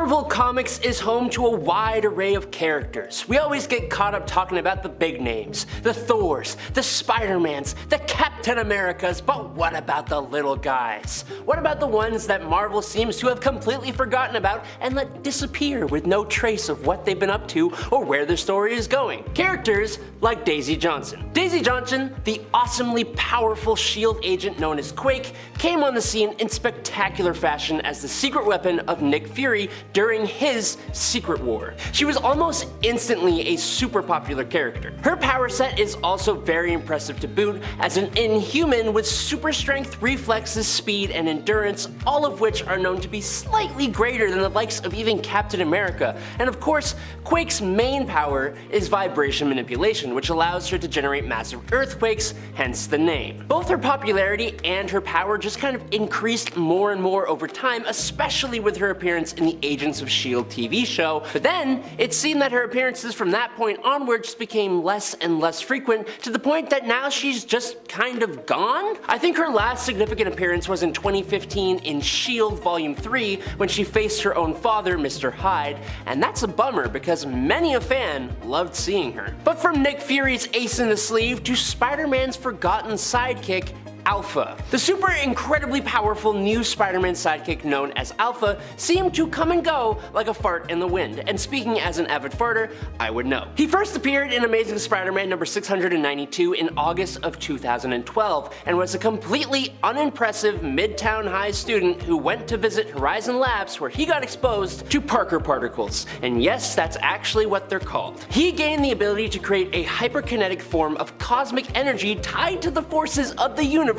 Marvel Comics is home to a wide array of characters. We always get caught up talking about the big names, the Thors, the Spider-Mans, the Captain Americas, but what about the little guys? What about the ones that Marvel seems to have completely forgotten about and let disappear with no trace of what they've been up to or where their story is going? Characters like Daisy Johnson. Daisy Johnson, the awesomely powerful S.H.I.E.L.D. agent known as Quake, came on the scene in spectacular fashion as the secret weapon of Nick Fury during his Secret War. She was almost instantly a super popular character. Her power set is also very impressive to boot, as an inhuman with super strength, reflexes, speed, and endurance, all of which are known to be slightly greater than the likes of even Captain America. And of course, Quake's main power is vibration manipulation, which allows her to generate massive earthquakes, hence the name. Both her popularity and her power just kind of increased more and more over time, especially with her appearance in the Agents of S.H.I.E.L.D. TV show, but then it seemed that her appearances from that point onward just became less and less frequent, to the point that now she's just kind of gone? I think her last significant appearance was in 2015 in S.H.I.E.L.D. Volume 3 when she faced her own father, Mr. Hyde, and that's a bummer because many a fan loved seeing her. But from Nick Fury's ace in the sleeve to Spider-Man's forgotten sidekick, Alpha. The super incredibly powerful new Spider-Man sidekick known as Alpha seemed to come and go like a fart in the wind, and speaking as an avid farter, I would know. He first appeared in Amazing Spider-Man number 692 in August of 2012, and was a completely unimpressive Midtown High student who went to visit Horizon Labs, where he got exposed to Parker particles, and yes, that's actually what they're called. He gained the ability to create a hyperkinetic form of cosmic energy tied to the forces of the universe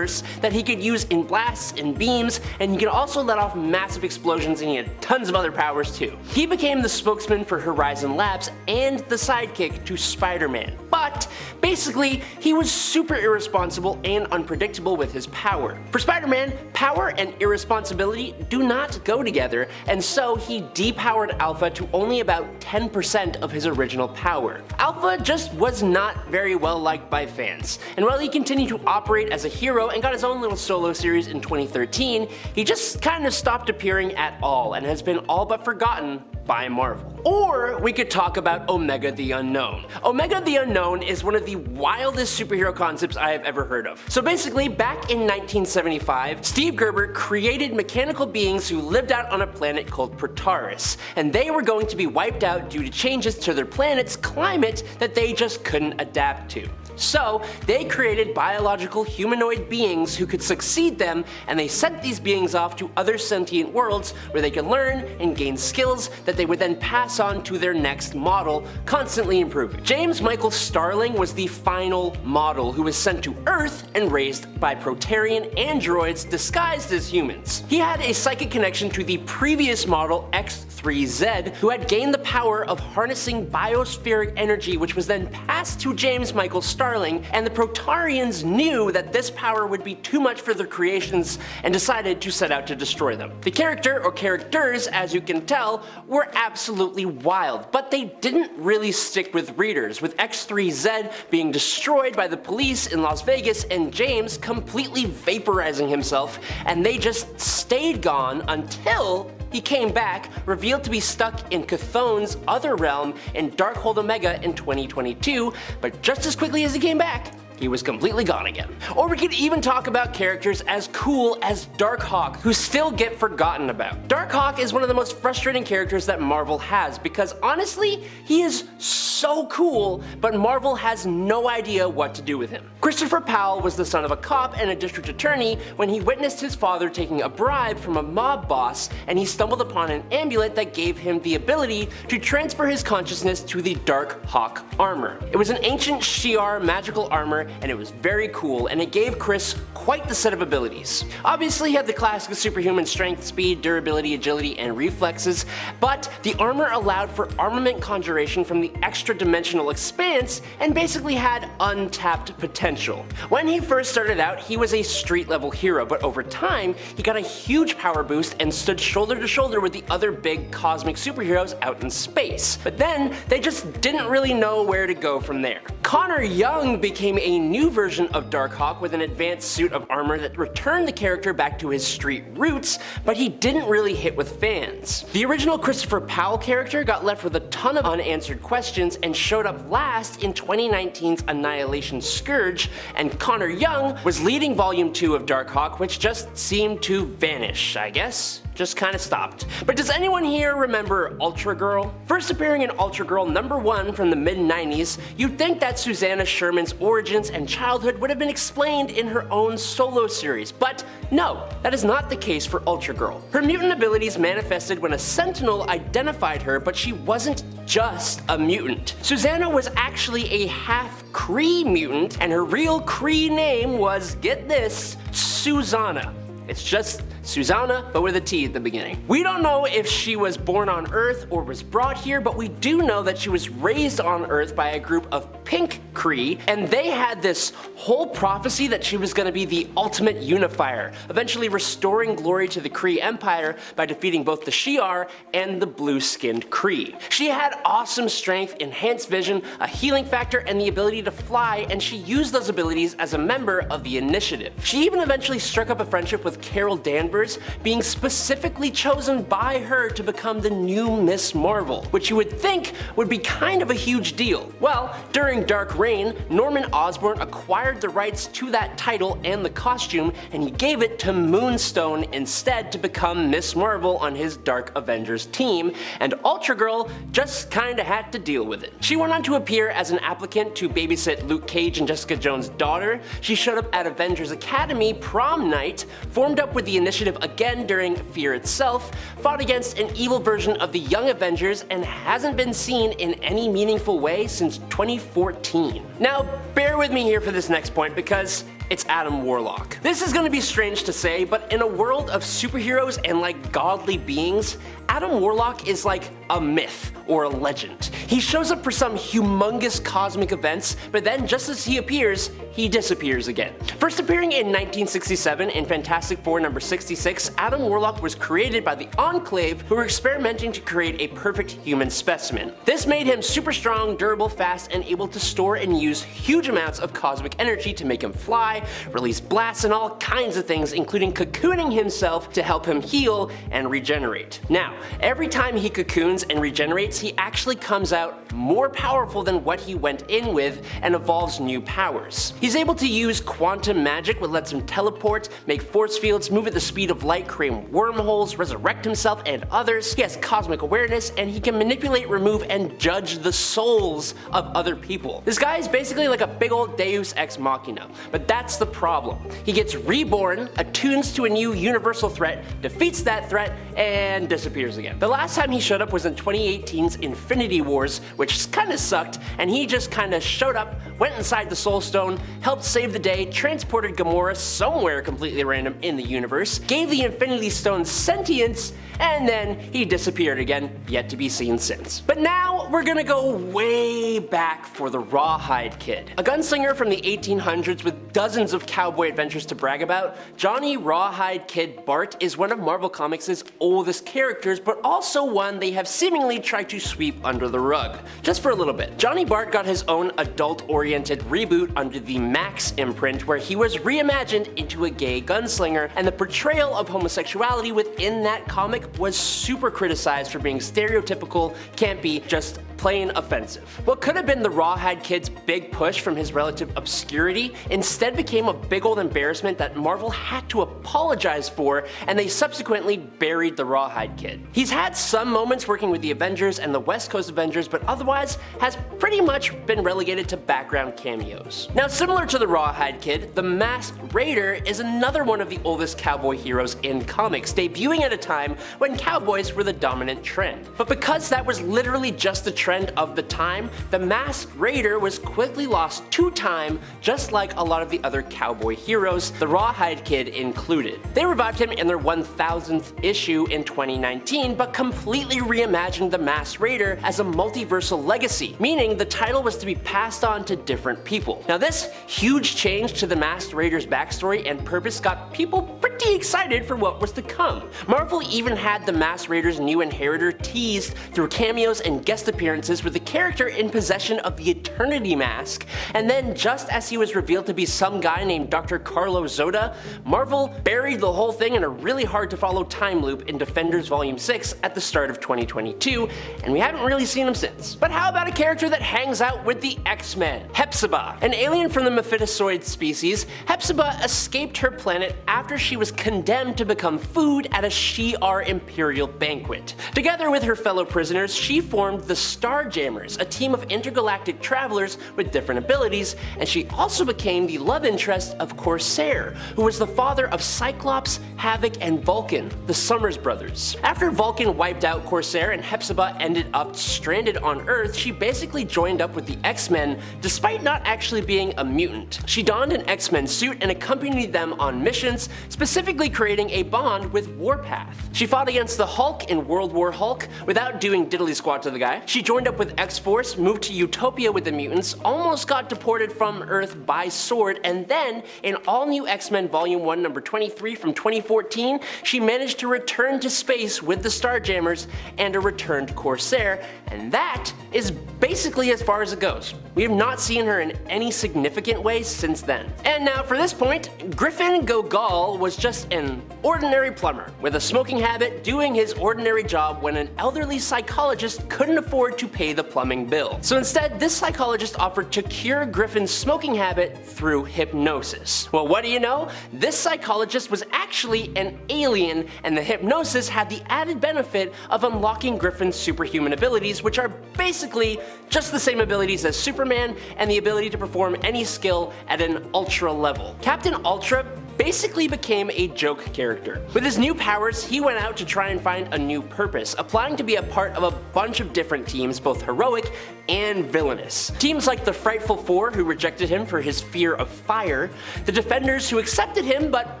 that he could use in blasts and beams, and he could also let off massive explosions, and he had tons of other powers too. He became the spokesman for Horizon Labs and the sidekick to Spider-Man. But basically, he was super irresponsible and unpredictable with his power. For Spider-Man, power and irresponsibility do not go together, and so he depowered Alpha to only about 10% of his original power. Alpha just was not very well liked by fans, and while he continued to operate as a hero and got his own little solo series in 2013, he just kind of stopped appearing at all and has been all but forgotten by Marvel. Or we could talk about Omega the Unknown. Omega the Unknown is one of the wildest superhero concepts I have ever heard of. So basically, back in 1975, Steve Gerber created mechanical beings who lived out on a planet called Protaris, and they were going to be wiped out due to changes to their planet's climate that they just couldn't adapt to. So they created biological humanoid beings who could succeed them, and they sent these beings off to other sentient worlds where they could learn and gain skills that they would then pass on to their next model, constantly improving. James Michael Starling was the final model who was sent to Earth and raised by Protarian androids disguised as humans. He had a psychic connection to the previous model X3Z, who had gained the power of harnessing biospheric energy, which was then passed to James Michael Starling, and the Protarians knew that this power would be too much for their creations and decided to set out to destroy them. The character, or characters, as you can tell, were absolutely wild, but they didn't really stick with readers, with X3Z being destroyed by the police in Las Vegas and James completely vaporizing himself, and they just stayed gone until he came back, revealed to be stuck in Chthon's other realm in Darkhold Omega in 2022, but just as quickly as he came back, he was completely gone again. Or we could even talk about characters as cool as Darkhawk, who still get forgotten about. Darkhawk is one of the most frustrating characters that Marvel has, because honestly, he is so cool, but Marvel has no idea what to do with him. Christopher Powell was the son of a cop and a district attorney when he witnessed his father taking a bribe from a mob boss, and he stumbled upon an amulet that gave him the ability to transfer his consciousness to the Darkhawk armor. It was an ancient Shi'ar magical armor, and it was very cool, and it gave Chris quite the set of abilities. Obviously, he had the classic superhuman strength, speed, durability, agility, and reflexes, but the armor allowed for armament conjuration from the extra-dimensional expanse and basically had untapped potential. When he first started out, he was a street-level hero, but over time, he got a huge power boost and stood shoulder to shoulder with the other big cosmic superheroes out in space. But then, they just didn't really know where to go from there. Connor Young became a new version of Darkhawk with an advanced suit of armor that returned the character back to his street roots, but he didn't really hit with fans. The original Christopher Powell character got left with a ton of unanswered questions and showed up last in 2019's Annihilation Scourge, and Connor Young was leading Volume 2 of Darkhawk, which just seemed to vanish, I guess. Just kind of stopped. But does anyone here remember Ultra Girl? First appearing in Ultra Girl #1 from the mid-90s, you'd think that Susanna Sherman's origins and childhood would have been explained in her own solo series, but no, that is not the case for Ultra Girl. Her mutant abilities manifested when a Sentinel identified her, but she wasn't just a mutant. Susanna was actually a half Kree mutant, and her real Kree name was, get this, Susanna. It's just Susanna, but with a T at the beginning. We don't know if she was born on Earth or was brought here, but we do know that she was raised on Earth by a group of pink Kree, and they had this whole prophecy that she was going to be the ultimate unifier, eventually restoring glory to the Kree Empire by defeating both the Shi'ar and the blue-skinned Kree. She had awesome strength, enhanced vision, a healing factor, and the ability to fly, and she used those abilities as a member of the Initiative. She even eventually struck up a friendship with Carol Danvers, being specifically chosen by her to become the new Miss Marvel, which you would think would be kind of a huge deal. Well, during Dark Reign, Norman Osborn acquired the rights to that title and the costume, and he gave it to Moonstone instead to become Miss Marvel on his Dark Avengers team, and Ultra Girl just kinda had to deal with it. She went on to appear as an applicant to babysit Luke Cage and Jessica Jones' daughter. She showed up at Avengers Academy prom night, formed up with the Initiative again during Fear itself, fought against an evil version of the Young Avengers, and hasn't been seen in any meaningful way since 2014. Now, bear with me here for this next point because it's Adam Warlock. This is gonna be strange to say, but in a world of superheroes and like godly beings, Adam Warlock is like a myth or a legend. He shows up for some humongous cosmic events, but then just as he appears, he disappears again. First appearing in 1967 in Fantastic Four #66, Adam Warlock was created by the Enclave, who were experimenting to create a perfect human specimen. This made him super strong, durable, fast, and able to store and use huge amounts of cosmic energy to make him fly, release blasts, and all kinds of things, including cocooning himself to help him heal and regenerate. Now, every time he cocoons and regenerates, he actually comes out more powerful than what he went in with and evolves new powers. He's able to use quantum magic, which lets him teleport, make force fields, move at the speed of light, create wormholes, resurrect himself and others. He has cosmic awareness, and he can manipulate, remove, and judge the souls of other people. This guy is basically like a big old Deus Ex Machina, but that's the problem. He gets reborn, attunes to a new universal threat, defeats that threat, and disappears again. The last time he showed up was in 2018's Infinity Wars, which kinda sucked, and he just kinda showed up, went inside the Soul Stone, helped save the day, transported Gamora somewhere completely random in the universe, gave the Infinity Stone sentience, and then he disappeared again, yet to be seen since. But now we're gonna go way back for the Rawhide Kid. A gunslinger from the 1800s with dozens of cowboy adventures to brag about, Johnny Rawhide Kid Bart is one of Marvel Comics' oldest characters, but also one they have seemingly tried to sweep under the rug, just for a little bit. Johnny Bart got his own adult-oriented reboot under the Max imprint, where he was reimagined into a gay gunslinger, and the portrayal of homosexuality within that comic was super criticized for being stereotypical, campy, just plain offensive. What could have been the Rawhide Kid's big push from his relative obscurity instead became a big old embarrassment that Marvel had to apologize for, and they subsequently buried the Rawhide Kid. He's had some moments working with the Avengers and the West Coast Avengers, but otherwise has pretty much been relegated to background cameos. Now, similar to the Rawhide Kid, the Masked Raider is another one of the oldest cowboy heroes in comics, debuting at a time when cowboys were the dominant trend. But because that was literally just the trend of the time, the Masked Raider was quickly lost to time, just like a lot of the other cowboy heroes, the Rawhide Kid included. They revived him in their 1000th issue in 2019, but completely reimagined the Masked Raider as a multiversal legacy, meaning the title was to be passed on to different people. Now this huge change to the Masked Raider's backstory and purpose got people pretty excited for what was to come. Marvel even had the Masked Raider's new inheritor teased through cameos and guest appearances with the character in possession of the Eternity Mask, and then just as he was revealed to be some guy named Dr. Carlo Zoda, Marvel buried the whole thing in a really hard to follow time loop in Defenders Volume 6 at the start of 2022, and we haven't really seen him since. But how about a character that hangs out with the X-Men? Hepsa, an alien from the Mephistoid species. Hepsa escaped her planet after she was condemned to become food at a Shi'ar Imperial banquet. Together with her fellow prisoners, she formed the Starjammers, a team of intergalactic travelers with different abilities, and she also became the love interest of Corsair, who was the father of Cyclops, Havoc, and Vulcan, the Summers brothers. After Vulcan wiped out Corsair and Hepsa ended up stranded on Earth, she basically joined up with the X-Men despite not actually being a mutant. She donned an X-Men suit and accompanied them on missions, specifically creating a bond with Warpath. She fought against the Hulk in World War Hulk without doing diddly squat to the guy. She joined up with X-Force, moved to Utopia with the mutants, almost got deported from Earth by sword, and then in All New X-Men Volume 1 number 23 from 2014, she managed to return to space with the Starjammers and a returned Corsair, and that is basically as far as it goes. We have not seen her in any significant way since then. And now for this point, Griffin Gogal was just an ordinary plumber with a smoking habit doing his ordinary job when an elderly psychologist couldn't afford to pay the plumbing bill. So instead, this psychologist offered to cure Griffin's smoking habit through hypnosis. Well, what do you know? This psychologist was actually an alien, and the hypnosis had the added benefit of unlocking Griffin's superhuman abilities, which are basically just the same abilities as Superman and the ability to perform any skill at an ultra level. Captain Ultra basically became a joke character. With his new powers, he went out to try and find a new purpose, applying to be a part of a bunch of different teams, both heroic and villainous. Teams like the Frightful Four, who rejected him for his fear of fire, the Defenders, who accepted him but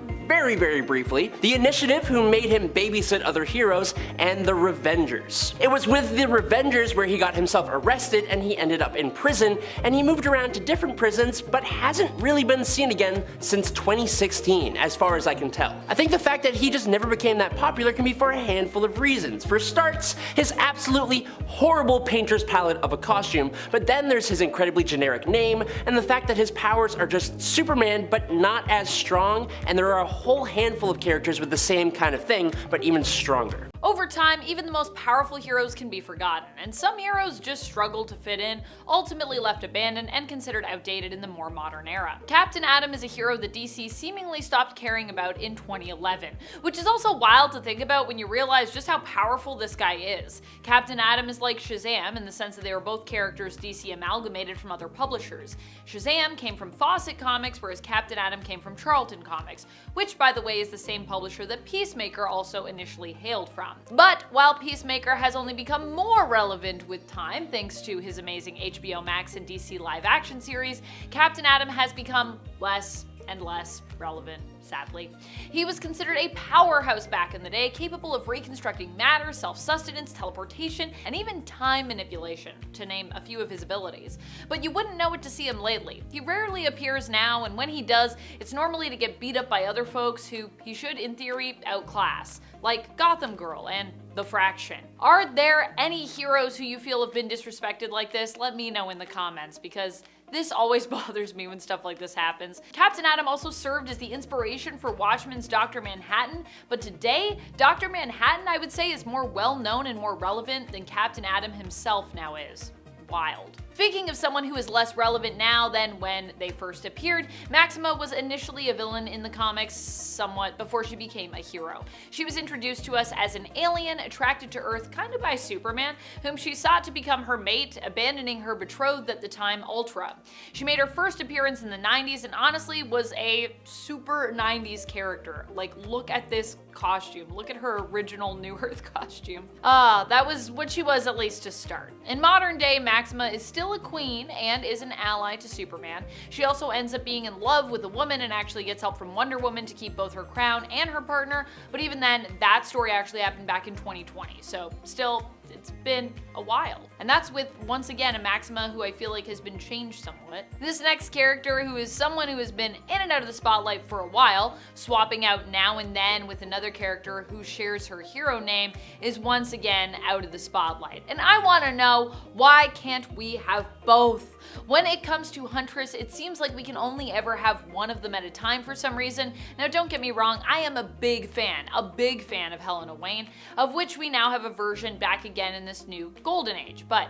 very briefly, the Initiative, who made him babysit other heroes, and the Revengers. It was with the Revengers where he got himself arrested and he ended up in prison, and he moved around to different prisons but hasn't really been seen again since 2016, as far as I can tell. I think the fact that he just never became that popular can be for a handful of reasons. For starts, his absolutely horrible painter's palette of a costume, but then there's his incredibly generic name, and the fact that his powers are just Superman but not as strong, and there are a whole handful of characters with the same kind of thing, but even stronger. Over time, even the most powerful heroes can be forgotten, and some heroes just struggled to fit in, ultimately left abandoned and considered outdated in the more modern era. Captain Atom is a hero that DC seemingly stopped caring about in 2011, which is also wild to think about when you realize just how powerful this guy is. Captain Atom is like Shazam in the sense that they were both characters DC amalgamated from other publishers. Shazam came from Fawcett Comics, whereas Captain Atom came from Charlton Comics, which by the way is the same publisher that Peacemaker also initially hailed from. But while Peacemaker has only become more relevant with time thanks to his amazing HBO Max and DC live action series, Captain Atom has become less and less relevant, sadly. He was considered a powerhouse back in the day, capable of reconstructing matter, self-sustenance, teleportation, and even time manipulation, to name a few of his abilities. But you wouldn't know it to see him lately. He rarely appears now, and when he does, it's normally to get beat up by other folks who he should, in theory, outclass, like Gotham Girl and The Fraction. Are there any heroes who you feel have been disrespected like this? Let me know in the comments, because this always bothers me when stuff like this happens. Captain Atom also served as the inspiration for Watchmen's Dr. Manhattan, but today, Dr. Manhattan, I would say, is more well-known and more relevant than Captain Atom himself now is. Wild. Speaking of someone who is less relevant now than when they first appeared, Maxima was initially a villain in the comics somewhat before she became a hero. She was introduced to us as an alien attracted to Earth kind of by Superman, whom she sought to become her mate, abandoning her betrothed at the time, Ultra. She made her first appearance in the 90s and honestly was a super 90s character. Like, look at this costume. Look at her original New Earth costume. That was what she was, at least to start. In modern day, Maxima is still a queen and is an ally to Superman. She also ends up being in love with a woman and actually gets help from Wonder Woman to keep both her crown and her partner, but even then, that story actually happened back in 2020, so still, it's been a while. And that's with, once again, a Maxima who I feel like has been changed somewhat. This next character, who is someone who has been in and out of the spotlight for a while, swapping out now and then with another character who shares her hero name, is once again out of the spotlight. And I want to know, why can't we have both? When it comes to Huntress, it seems like we can only ever have one of them at a time for some reason. Now don't get me wrong, I am a big fan of Helena Wayne, of which we now have a version back again in this new golden age. But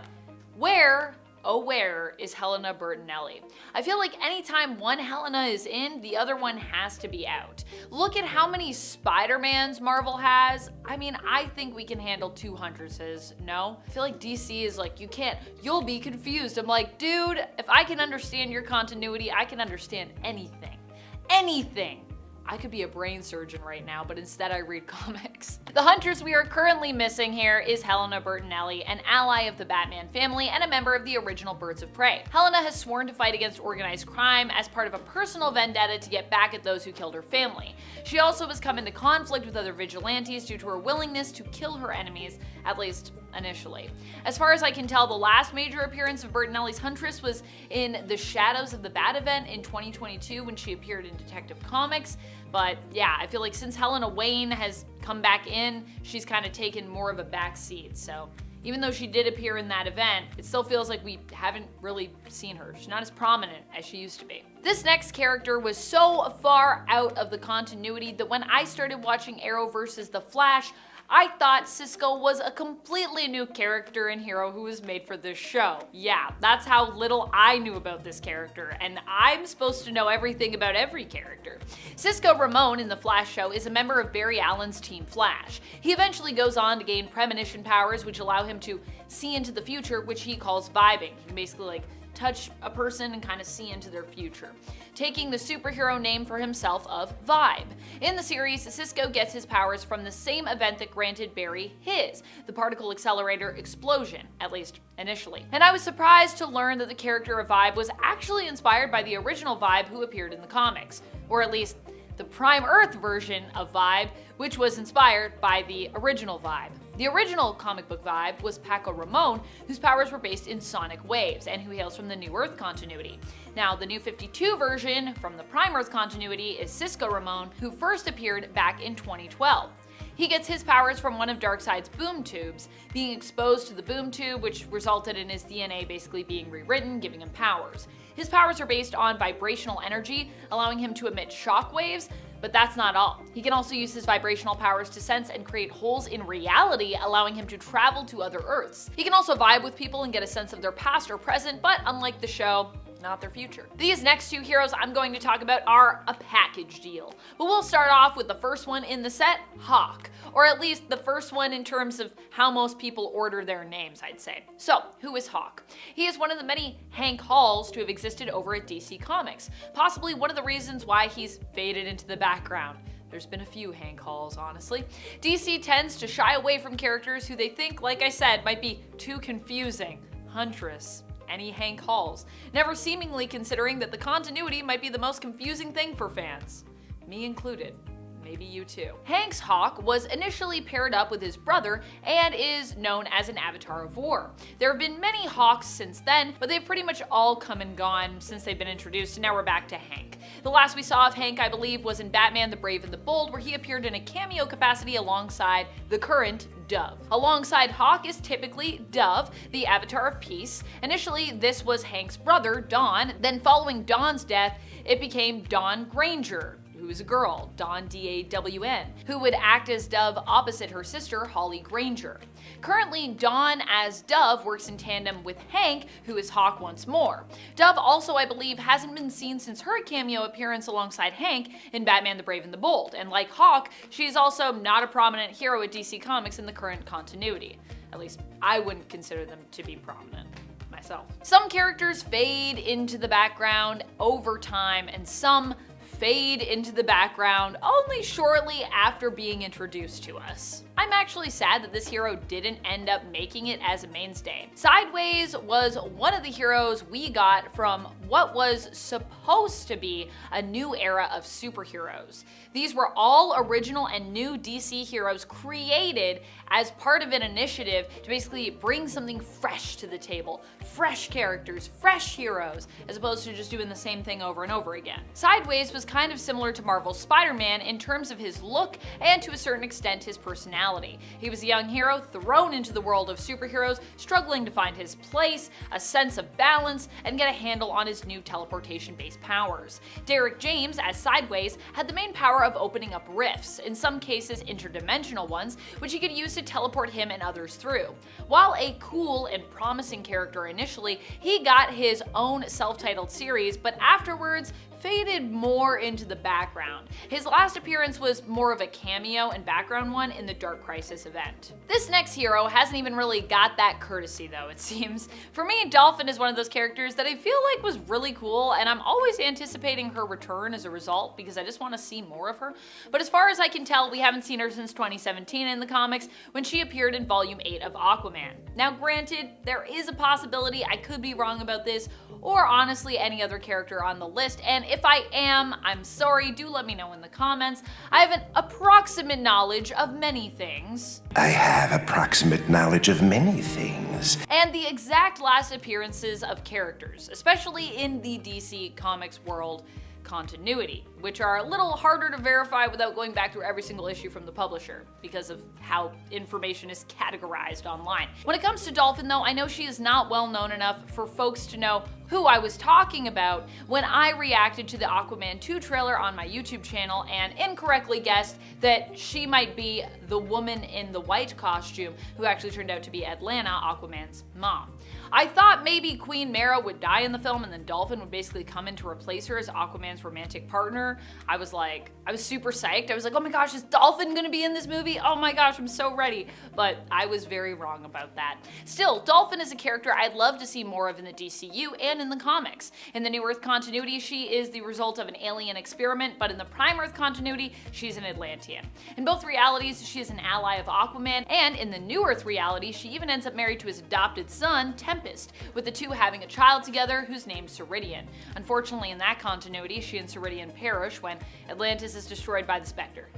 where, oh where, is Helena Bertelli? I feel like anytime one Helena is in, the other one has to be out. Look at how many Spider-Mans Marvel has. I mean, I think we can handle 2 Huntresses, no? I feel like DC is like, you can't, you'll be confused. I'm like, dude, if I can understand your continuity, I can understand anything. Anything. I could be a brain surgeon right now, but instead I read comics. The Huntress we are currently missing here is Helena Bertelli, an ally of the Batman family and a member of the original Birds of Prey. Helena has sworn to fight against organized crime as part of a personal vendetta to get back at those who killed her family. She also has come into conflict with other vigilantes due to her willingness to kill her enemies, at least initially. As far as I can tell, the last major appearance of Bertelli's Huntress was in the Shadows of the Bat event in 2022 when she appeared in Detective Comics. But yeah, I feel like since Helena Wayne has come back in, she's kind of taken more of a back seat. So even though she did appear in that event, it still feels like we haven't really seen her. She's not as prominent as she used to be. This next character was so far out of the continuity that when I started watching Arrow versus The Flash, I thought Cisco was a completely new character and hero who was made for this show. Yeah, that's how little I knew about this character, and I'm supposed to know everything about every character. Cisco Ramone in the Flash show is a member of Barry Allen's Team Flash. He eventually goes on to gain premonition powers which allow him to see into the future, which he calls vibing. He can basically like touch a person and kind of see into their future, taking the superhero name for himself of Vibe. In the series, Cisco gets his powers from the same event that granted Barry his, the particle accelerator explosion, at least initially. And I was surprised to learn that the character of Vibe was actually inspired by the original Vibe who appeared in the comics, or at least the Prime Earth version of Vibe, which was inspired by the original Vibe. The original comic book Vibe was Paco Ramone, whose powers were based in sonic waves and who hails from the New Earth continuity. Now, the New 52 version from the Prime Earth continuity is Cisco Ramone, who first appeared back in 2012. He gets his powers from one of Darkseid's boom tubes, being exposed to the boom tube, which resulted in his DNA basically being rewritten, giving him powers. His powers are based on vibrational energy, allowing him to emit shock waves, but that's not all. He can also use his vibrational powers to sense and create holes in reality, allowing him to travel to other Earths. He can also vibe with people and get a sense of their past or present, but unlike the show, not their future. These next 2 heroes I'm going to talk about are a package deal. But we'll start off with the first one in the set, Hawk. Or at least the first one in terms of how most people order their names, I'd say. So, who is Hawk? He is one of the many Hank Halls to have existed over at DC Comics. Possibly one of the reasons why he's faded into the background. There's been a few Hank Halls, honestly. DC tends to shy away from characters who they think, like I said, might be too confusing. Huntress. Any Hank Halls, never seemingly considering that the continuity might be the most confusing thing for fans. Me included. Maybe you too. Hank's Hawk was initially paired up with his brother and is known as an avatar of war. There have been many Hawks since then, but they've pretty much all come and gone since they've been introduced, and now we're back to Hank. The last we saw of Hank, I believe, was in Batman the Brave and the Bold, where he appeared in a cameo capacity alongside the current Dove. Alongside Hawk is typically Dove, the avatar of peace. Initially, this was Hank's brother, Dawn, then following Dawn's death, it became Dawn Granger, who's a girl, Dawn D-A-W-N, who would act as Dove opposite her sister, Holly Granger. Currently, Dawn as Dove works in tandem with Hank, who is Hawk once more. Dove also, I believe, hasn't been seen since her cameo appearance alongside Hank in Batman the Brave and the Bold, and like Hawk, she's also not a prominent hero at DC Comics in the current continuity. At least, I wouldn't consider them to be prominent myself. Some characters fade into the background over time, and some fade into the background only shortly after being introduced to us. I'm actually sad that this hero didn't end up making it as a mainstay. Sideways was one of the heroes we got from what was supposed to be a new era of superheroes. These were all original and new DC heroes created as part of an initiative to basically bring something fresh to the table. Fresh characters, fresh heroes, as opposed to just doing the same thing over and over again. Sideways was kind of similar to Marvel's Spider-Man in terms of his look and to a certain extent his personality. He was a young hero thrown into the world of superheroes, struggling to find his place, a sense of balance, and get a handle on his new teleportation-based powers. Derek James, as Sideways, had the main power of opening up rifts, in some cases interdimensional ones, which he could use to teleport him and others through. While a cool and promising character initially, he got his own self-titled series, but afterwards faded more into the background. His last appearance was more of a cameo and background one in the Dark Crisis event. This next hero hasn't even really got that courtesy though, it seems. For me, Dolphin is one of those characters that I feel like was really cool, and I'm always anticipating her return as a result because I just want to see more of her. But as far as I can tell, we haven't seen her since 2017 in the comics when she appeared in Volume 8 of Aquaman. Now granted, there is a possibility I could be wrong about this, or honestly any other character on the list, and if I am, I'm sorry, do let me know in the comments. I have an approximate knowledge of many things. I have approximate knowledge of many things. And the exact last appearances of characters, especially in the DC Comics world continuity, which are a little harder to verify without going back through every single issue from the publisher because of how information is categorized online. When it comes to Dolphin though, I know she is not well known enough for folks to know who I was talking about when I reacted to the Aquaman 2 trailer on my YouTube channel and incorrectly guessed that she might be the woman in the white costume who actually turned out to be Helena, Aquaman's mom. I thought maybe Queen Mara would die in the film and then Dolphin would basically come in to replace her as Aquaman's romantic partner. I was super psyched. I was like, oh my gosh, is Dolphin gonna be in this movie? Oh my gosh, I'm so ready. But I was very wrong about that. Still, Dolphin is a character I'd love to see more of in the DCU and in the comics. In the New Earth continuity, she is the result of an alien experiment, but in the Prime Earth continuity, she's an Atlantean. In both realities, she is an ally of Aquaman, and in the New Earth reality, she even ends up married to his adopted son, Tempest, with the two having a child together who's named Ceridian. Unfortunately, in that continuity, she and Ceridian perish when Atlantis is destroyed by the Spectre.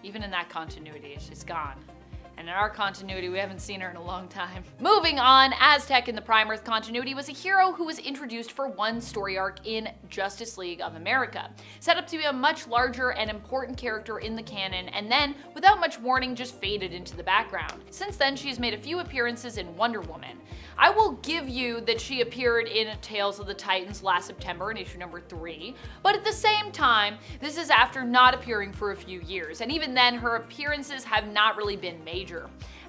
Even in that continuity, she's gone. And in our continuity, we haven't seen her in a long time. Moving on, Aztec in the Prime Earth continuity was a hero who was introduced for one story arc in Justice League of America. Set up to be a much larger and important character in the canon, and then, without much warning, just faded into the background. Since then, she has made a few appearances in Wonder Woman. I will give you that she appeared in Tales of the Titans last September in issue number 3, but at the same time, this is after not appearing for a few years, and even then, her appearances have not really been major.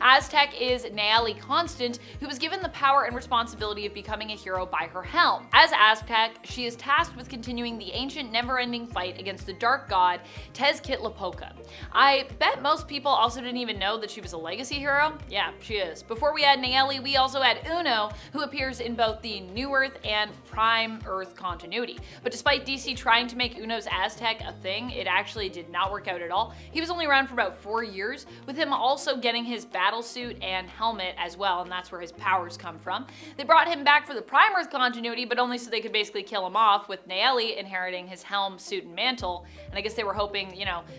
Aztec is Nayeli Constant, who was given the power and responsibility of becoming a hero by her helm. As Aztec, she is tasked with continuing the ancient never-ending fight against the dark god Tezcatlipoca. I bet most people also didn't even know that she was a legacy hero. Yeah, she is. Before we had Nayeli, we also had Uno, who appears in both the New Earth and Prime Earth continuity. But despite DC trying to make Uno's Aztec a thing, it actually did not work out at all. He was only around for about 4 years, with him also getting his battle suit and helmet as well, and that's where his powers come from. They brought him back for the Prime Earth continuity, but only so they could basically kill him off, with Nayeli inheriting his helm, suit, and mantle, and I guess they were hoping,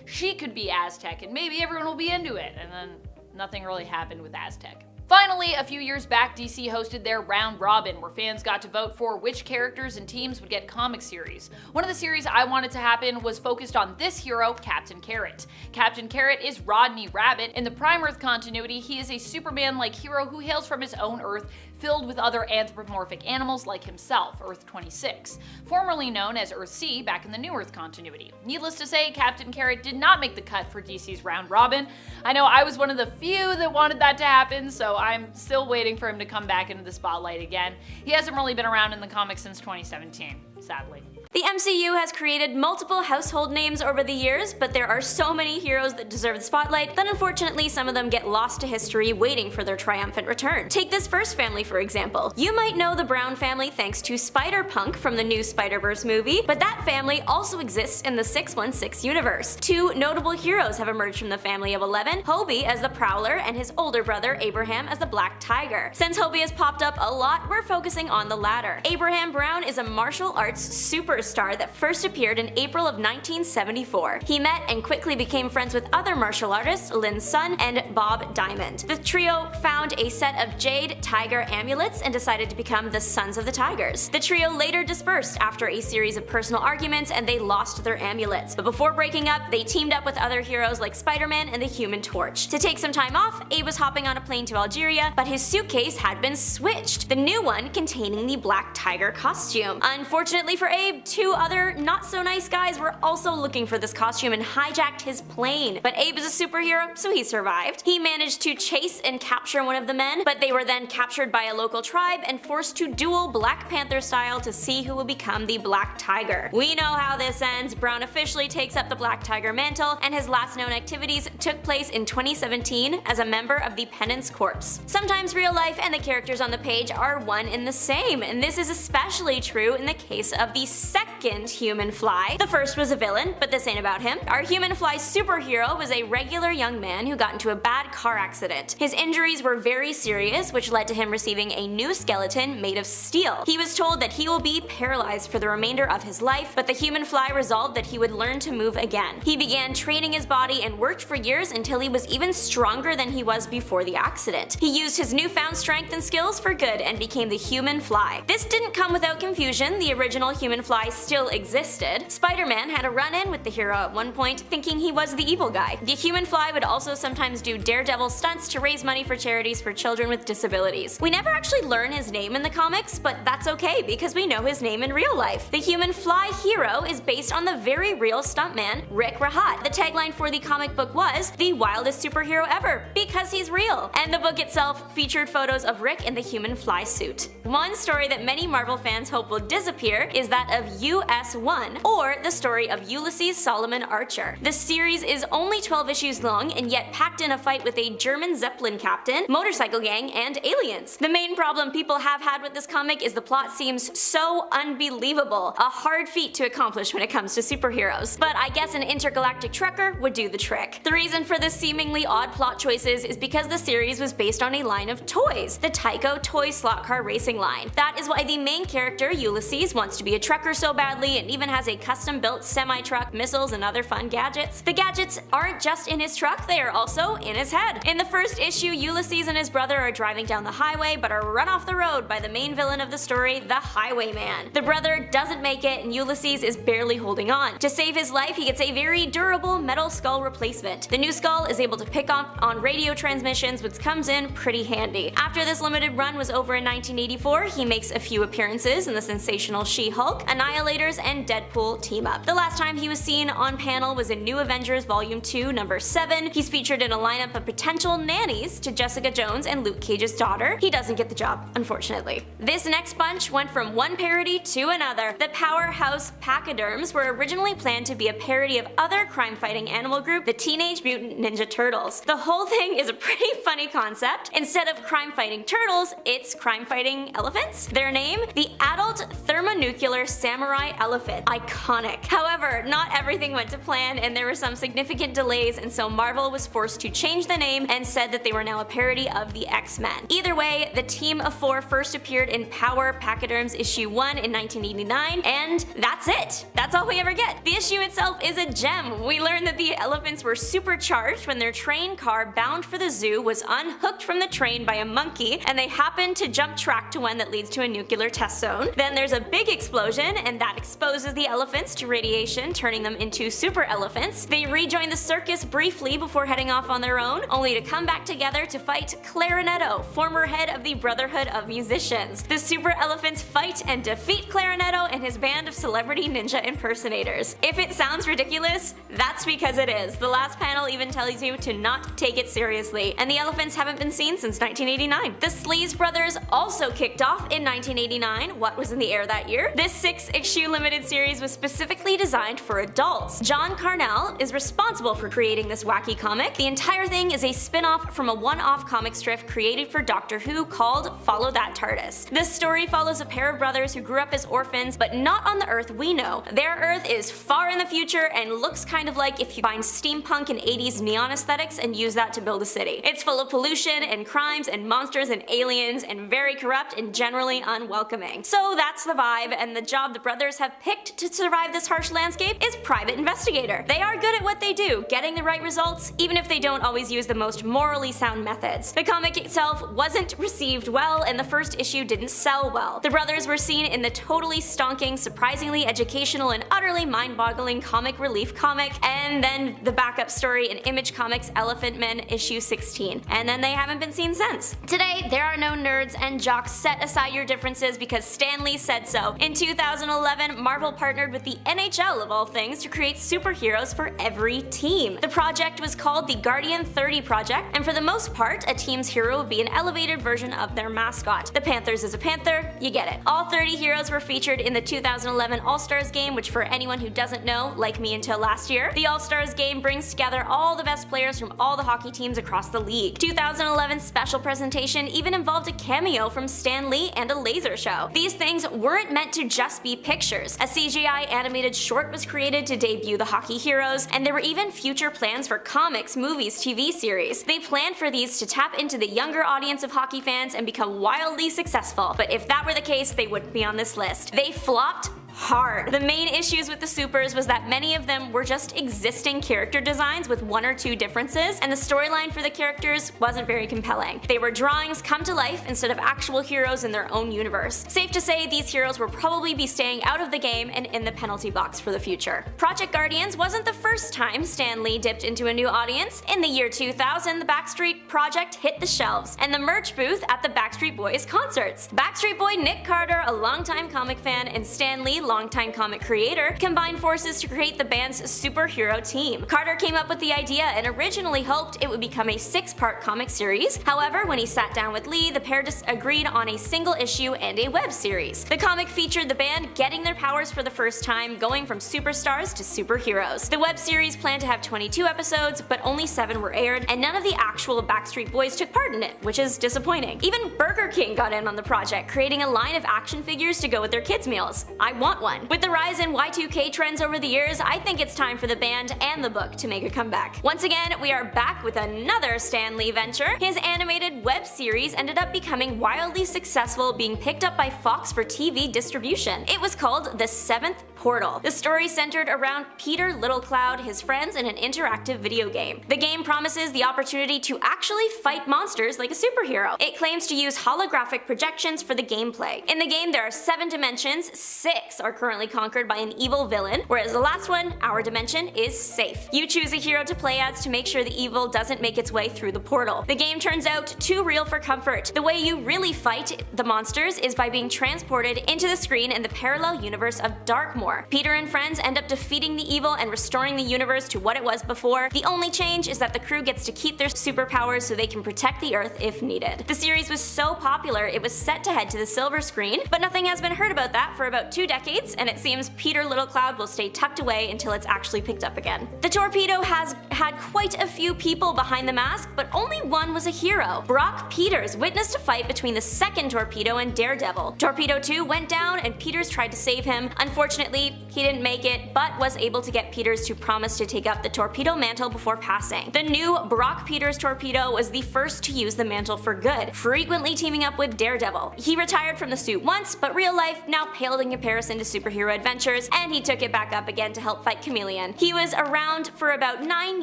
she could be Aztec, and maybe everyone will be into it, and then nothing really happened with Aztec. Finally, a few years back, DC hosted their Round Robin, where fans got to vote for which characters and teams would get comic series. One of the series I wanted to happen was focused on this hero, Captain Carrot. Captain Carrot is Rodney Rabbit. In the Prime Earth continuity, he is a Superman-like hero who hails from his own Earth, filled with other anthropomorphic animals like himself, Earth 26, formerly known as Earth C back in the New Earth continuity. Needless to say, Captain Carrot did not make the cut for DC's Round Robin. I know I was one of the few that wanted that to happen, so I'm still waiting for him to come back into the spotlight again. He hasn't really been around in the comics since 2017, sadly. The MCU has created multiple household names over the years, but there are so many heroes that deserve the spotlight that unfortunately some of them get lost to history waiting for their triumphant return. Take this first family for example. You might know the Brown family thanks to Spider-Punk from the new Spider-Verse movie, but that family also exists in the 616 universe. Two notable heroes have emerged from the family of 11, Hobie as the Prowler and his older brother Abraham as the Black Tiger. Since Hobie has popped up a lot, we're focusing on the latter. Abraham Brown is a martial arts superstar that first appeared in April of 1974. He met and quickly became friends with other martial artists, Lin Sun and Bob Diamond. The trio found a set of Jade Tiger amulets and decided to become the Sons of the Tigers. The trio later dispersed after a series of personal arguments and they lost their amulets. But before breaking up, they teamed up with other heroes like Spider-Man and the Human Torch. To take some time off, Abe was hopping on a plane to Algeria, but his suitcase had been switched, the new one containing the Black Tiger costume. Unfortunately for Abe, two other not-so-nice guys were also looking for this costume and hijacked his plane. But Abe is a superhero, so he survived. He managed to chase and capture one of the men, but they were then captured by a local tribe and forced to duel Black Panther style to see who will become the Black Tiger. We know how this ends. Brown officially takes up the Black Tiger mantle, and his last known activities took place in 2017 as a member of the Penance Corps. Sometimes real life and the characters on the page are one and the same, and this is especially true in the case of the second Human Fly. The first was a villain, but this ain't about him. Our Human Fly superhero was a regular young man who got into a bad car accident. His injuries were very serious, which led to him receiving a new skeleton made of steel. He was told that he will be paralyzed for the remainder of his life, but the Human Fly resolved that he would learn to move again. He began training his body and worked for years until he was even stronger than he was before the accident. He used his newfound strength and skills for good and became the Human Fly. This didn't come without confusion. The original Human Fly still existed. Spider-Man had a run-in with the hero at one point, thinking he was the evil guy. The Human Fly would also sometimes do daredevil stunts to raise money for charities for children with disabilities. We never actually learn his name in the comics, but that's okay because we know his name in real life. The Human Fly hero is based on the very real stuntman Rick Rahat. The tagline for the comic book was, "The wildest superhero ever, because he's real." And the book itself featured photos of Rick in the Human Fly suit. One story that many Marvel fans hope will disappear is that of US-1, or the story of Ulysses Solomon Archer. The series is only 12 issues long and yet packed in a fight with a German Zeppelin captain, motorcycle gang, and aliens. The main problem people have had with this comic is the plot seems so unbelievable, a hard feat to accomplish when it comes to superheroes. But I guess an intergalactic trucker would do the trick. The reason for the seemingly odd plot choices is because the series was based on a line of toys, the Tyco toy slot car racing line. That is why the main character, Ulysses, wants to be a trucker so badly and even has a custom-built semi-truck, missiles, and other fun gadgets. The gadgets aren't just in his truck, they are also in his head. In the first issue, Ulysses and his brother are driving down the highway but are run off the road by the main villain of the story, the Highwayman. The brother doesn't make it and Ulysses is barely holding on. To save his life, he gets a very durable metal skull replacement. The new skull is able to pick up on radio transmissions, which comes in pretty handy. After this limited run was over in 1984, he makes a few appearances in the sensational She-Hulk, Annihilators, and Deadpool team-up. The last time he was seen on panel was in New Avengers Volume 2, number 7. He's featured in a lineup of potential nannies to Jessica Jones and Luke Cage's daughter. He doesn't get the job, unfortunately. This next bunch went from one parody to another. The powerhouse Pachyderms were originally planned to be a parody of other crime-fighting animal group, the Teenage Mutant Ninja Turtles. The whole thing is a pretty funny concept. Instead of crime-fighting turtles, it's crime-fighting elephants. Their name? The Adult Thermonuclear Samurai Elephant. Iconic. However, not everything went to plan and there were some significant delays, and so Marvel was forced to change the name and said that they were now a parody of the X-Men. Either way, the team of 4 first appeared in Power Pachyderms issue 1 in 1989, and that's it. That's all we ever get. The issue itself is a gem. We learn that the elephants were supercharged when their train car bound for the zoo was unhooked from the train by a monkey, and they happened to jump track to one that leads to a nuclear test zone. Then there's a big explosion, and that exposes the elephants to radiation, turning them into super elephants. They rejoin the circus briefly before heading off on their own, only to come back together to fight Clarinetto, former head of the Brotherhood of Musicians. The super elephants fight and defeat Clarinetto and his band of celebrity ninja impersonators. If it sounds ridiculous, that's because it is. The last panel even tells you to not take it seriously, and the elephants haven't been seen since 1989. The SLE Brothers also kicked off in 1989. What was in the air that year? This 6 issue limited series was specifically designed for adults. John Carnell is responsible for creating this wacky comic. The entire thing is a spin-off from a one-off comic strip created for Doctor Who called Follow That TARDIS. This story follows a pair of brothers who grew up as orphans, but not on the Earth we know. Their Earth is far in the future and looks kind of like if you find steampunk and 80s neon aesthetics and use that to build a city. It's full of pollution and crimes and monsters and aliens and very corrupt and generally unwelcoming. So that's the vibe, and the job the brothers have picked to survive this harsh landscape is private investigator. They are good at what they do, getting the right results, even if they don't always use the most morally sound methods. The comic itself wasn't received well, and the first issue didn't sell well. The brothers were seen in the totally stonking, surprisingly educational, and utterly mind-boggling comic relief comic, and then the backup story in Image Comics' Elephant Men issue 16. And then they haven't been seen since. Today, there are no nerds and jocks. Set aside your differences because Stan Lee said so. In 2011, Marvel partnered with the NHL of all things to create superheroes for every team. The project was called the Guardian 30 Project, and for the most part, a team's hero would be an elevated version of their mascot. The Panthers is a panther, you get it. All 30 heroes were featured in the 2011 All-Stars game, which for anyone who doesn't know, like me until last year, the All-Stars game brings together all the best players from all the hockey teams across the league. 2011's special presentation even involved a cameo from Stan Lee and a laser show. These things weren't meant to just be pictures. A CGI animated short was created to debut the hockey heroes, and there were even future plans for comics, movies, TV series. They planned for these to tap into the younger audience of hockey fans and become wildly successful, but if that were the case, they wouldn't be on this list. They flopped hard. The main issues with the supers was that many of them were just existing character designs with one or two differences, and the storyline for the characters wasn't very compelling. They were drawings come to life instead of actual heroes in their own universe. Safe to say these heroes will probably be staying out of the game and in the penalty box for the future. Project Guardians wasn't the first time Stan Lee dipped into a new audience. In the year 2000, the Backstreet Project hit the shelves and the merch booth at the Backstreet Boys concerts. Backstreet Boy Nick Carter, a longtime comic fan, and Stan Lee, longtime comic creator, combined forces to create the band's superhero team. Carter came up with the idea and originally hoped it would become a 6-part comic series. However, when he sat down with Lee, the pair agreed on a single issue and a web series. The comic featured the band getting their powers for the first time, going from superstars to superheroes. The web series planned to have 22 episodes, but only 7 were aired, and none of the actual Backstreet Boys took part in it, which is disappointing. Even Burger King got in on the project, creating a line of action figures to go with their kids' meals. I want one. With the rise in Y2K trends over the years, I think it's time for the band and the book to make a comeback. Once again, we are back with another Stan Lee venture. His animated web series ended up becoming wildly successful, being picked up by Fox for TV distribution. It was called The Seventh Portal. The story centered around Peter Littlecloud, his friends, and an interactive video game. The game promises the opportunity to actually fight monsters like a superhero. It claims to use holographic projections for the gameplay. In the game, there are 7 dimensions, 6 are currently conquered by an evil villain, whereas the last one, our dimension, is safe. You choose a hero to play as to make sure the evil doesn't make its way through the portal. The game turns out too real for comfort. The way you really fight the monsters is by being transported into the screen in the parallel universe of Darkmoor. Peter and friends end up defeating the evil and restoring the universe to what it was before. The only change is that the crew gets to keep their superpowers so they can protect the Earth if needed. The series was so popular it was set to head to the silver screen, but nothing has been heard about that for about 2 decades, and it seems Peter Littlecloud will stay tucked away until it's actually picked up again. The Torpedo has had quite a few people behind the mask, but only one was a hero. Brock Peters witnessed a fight between the second Torpedo and Daredevil. Torpedo 2 went down and Peters tried to save him. Unfortunately, he didn't make it, but was able to get Peters to promise to take up the Torpedo mantle before passing. The new Brock Peters Torpedo was the first to use the mantle for good, frequently teaming up with Daredevil. He retired from the suit once, but real life now paled in comparison to superhero adventures, and he took it back up again to help fight Chameleon. He was around for about 9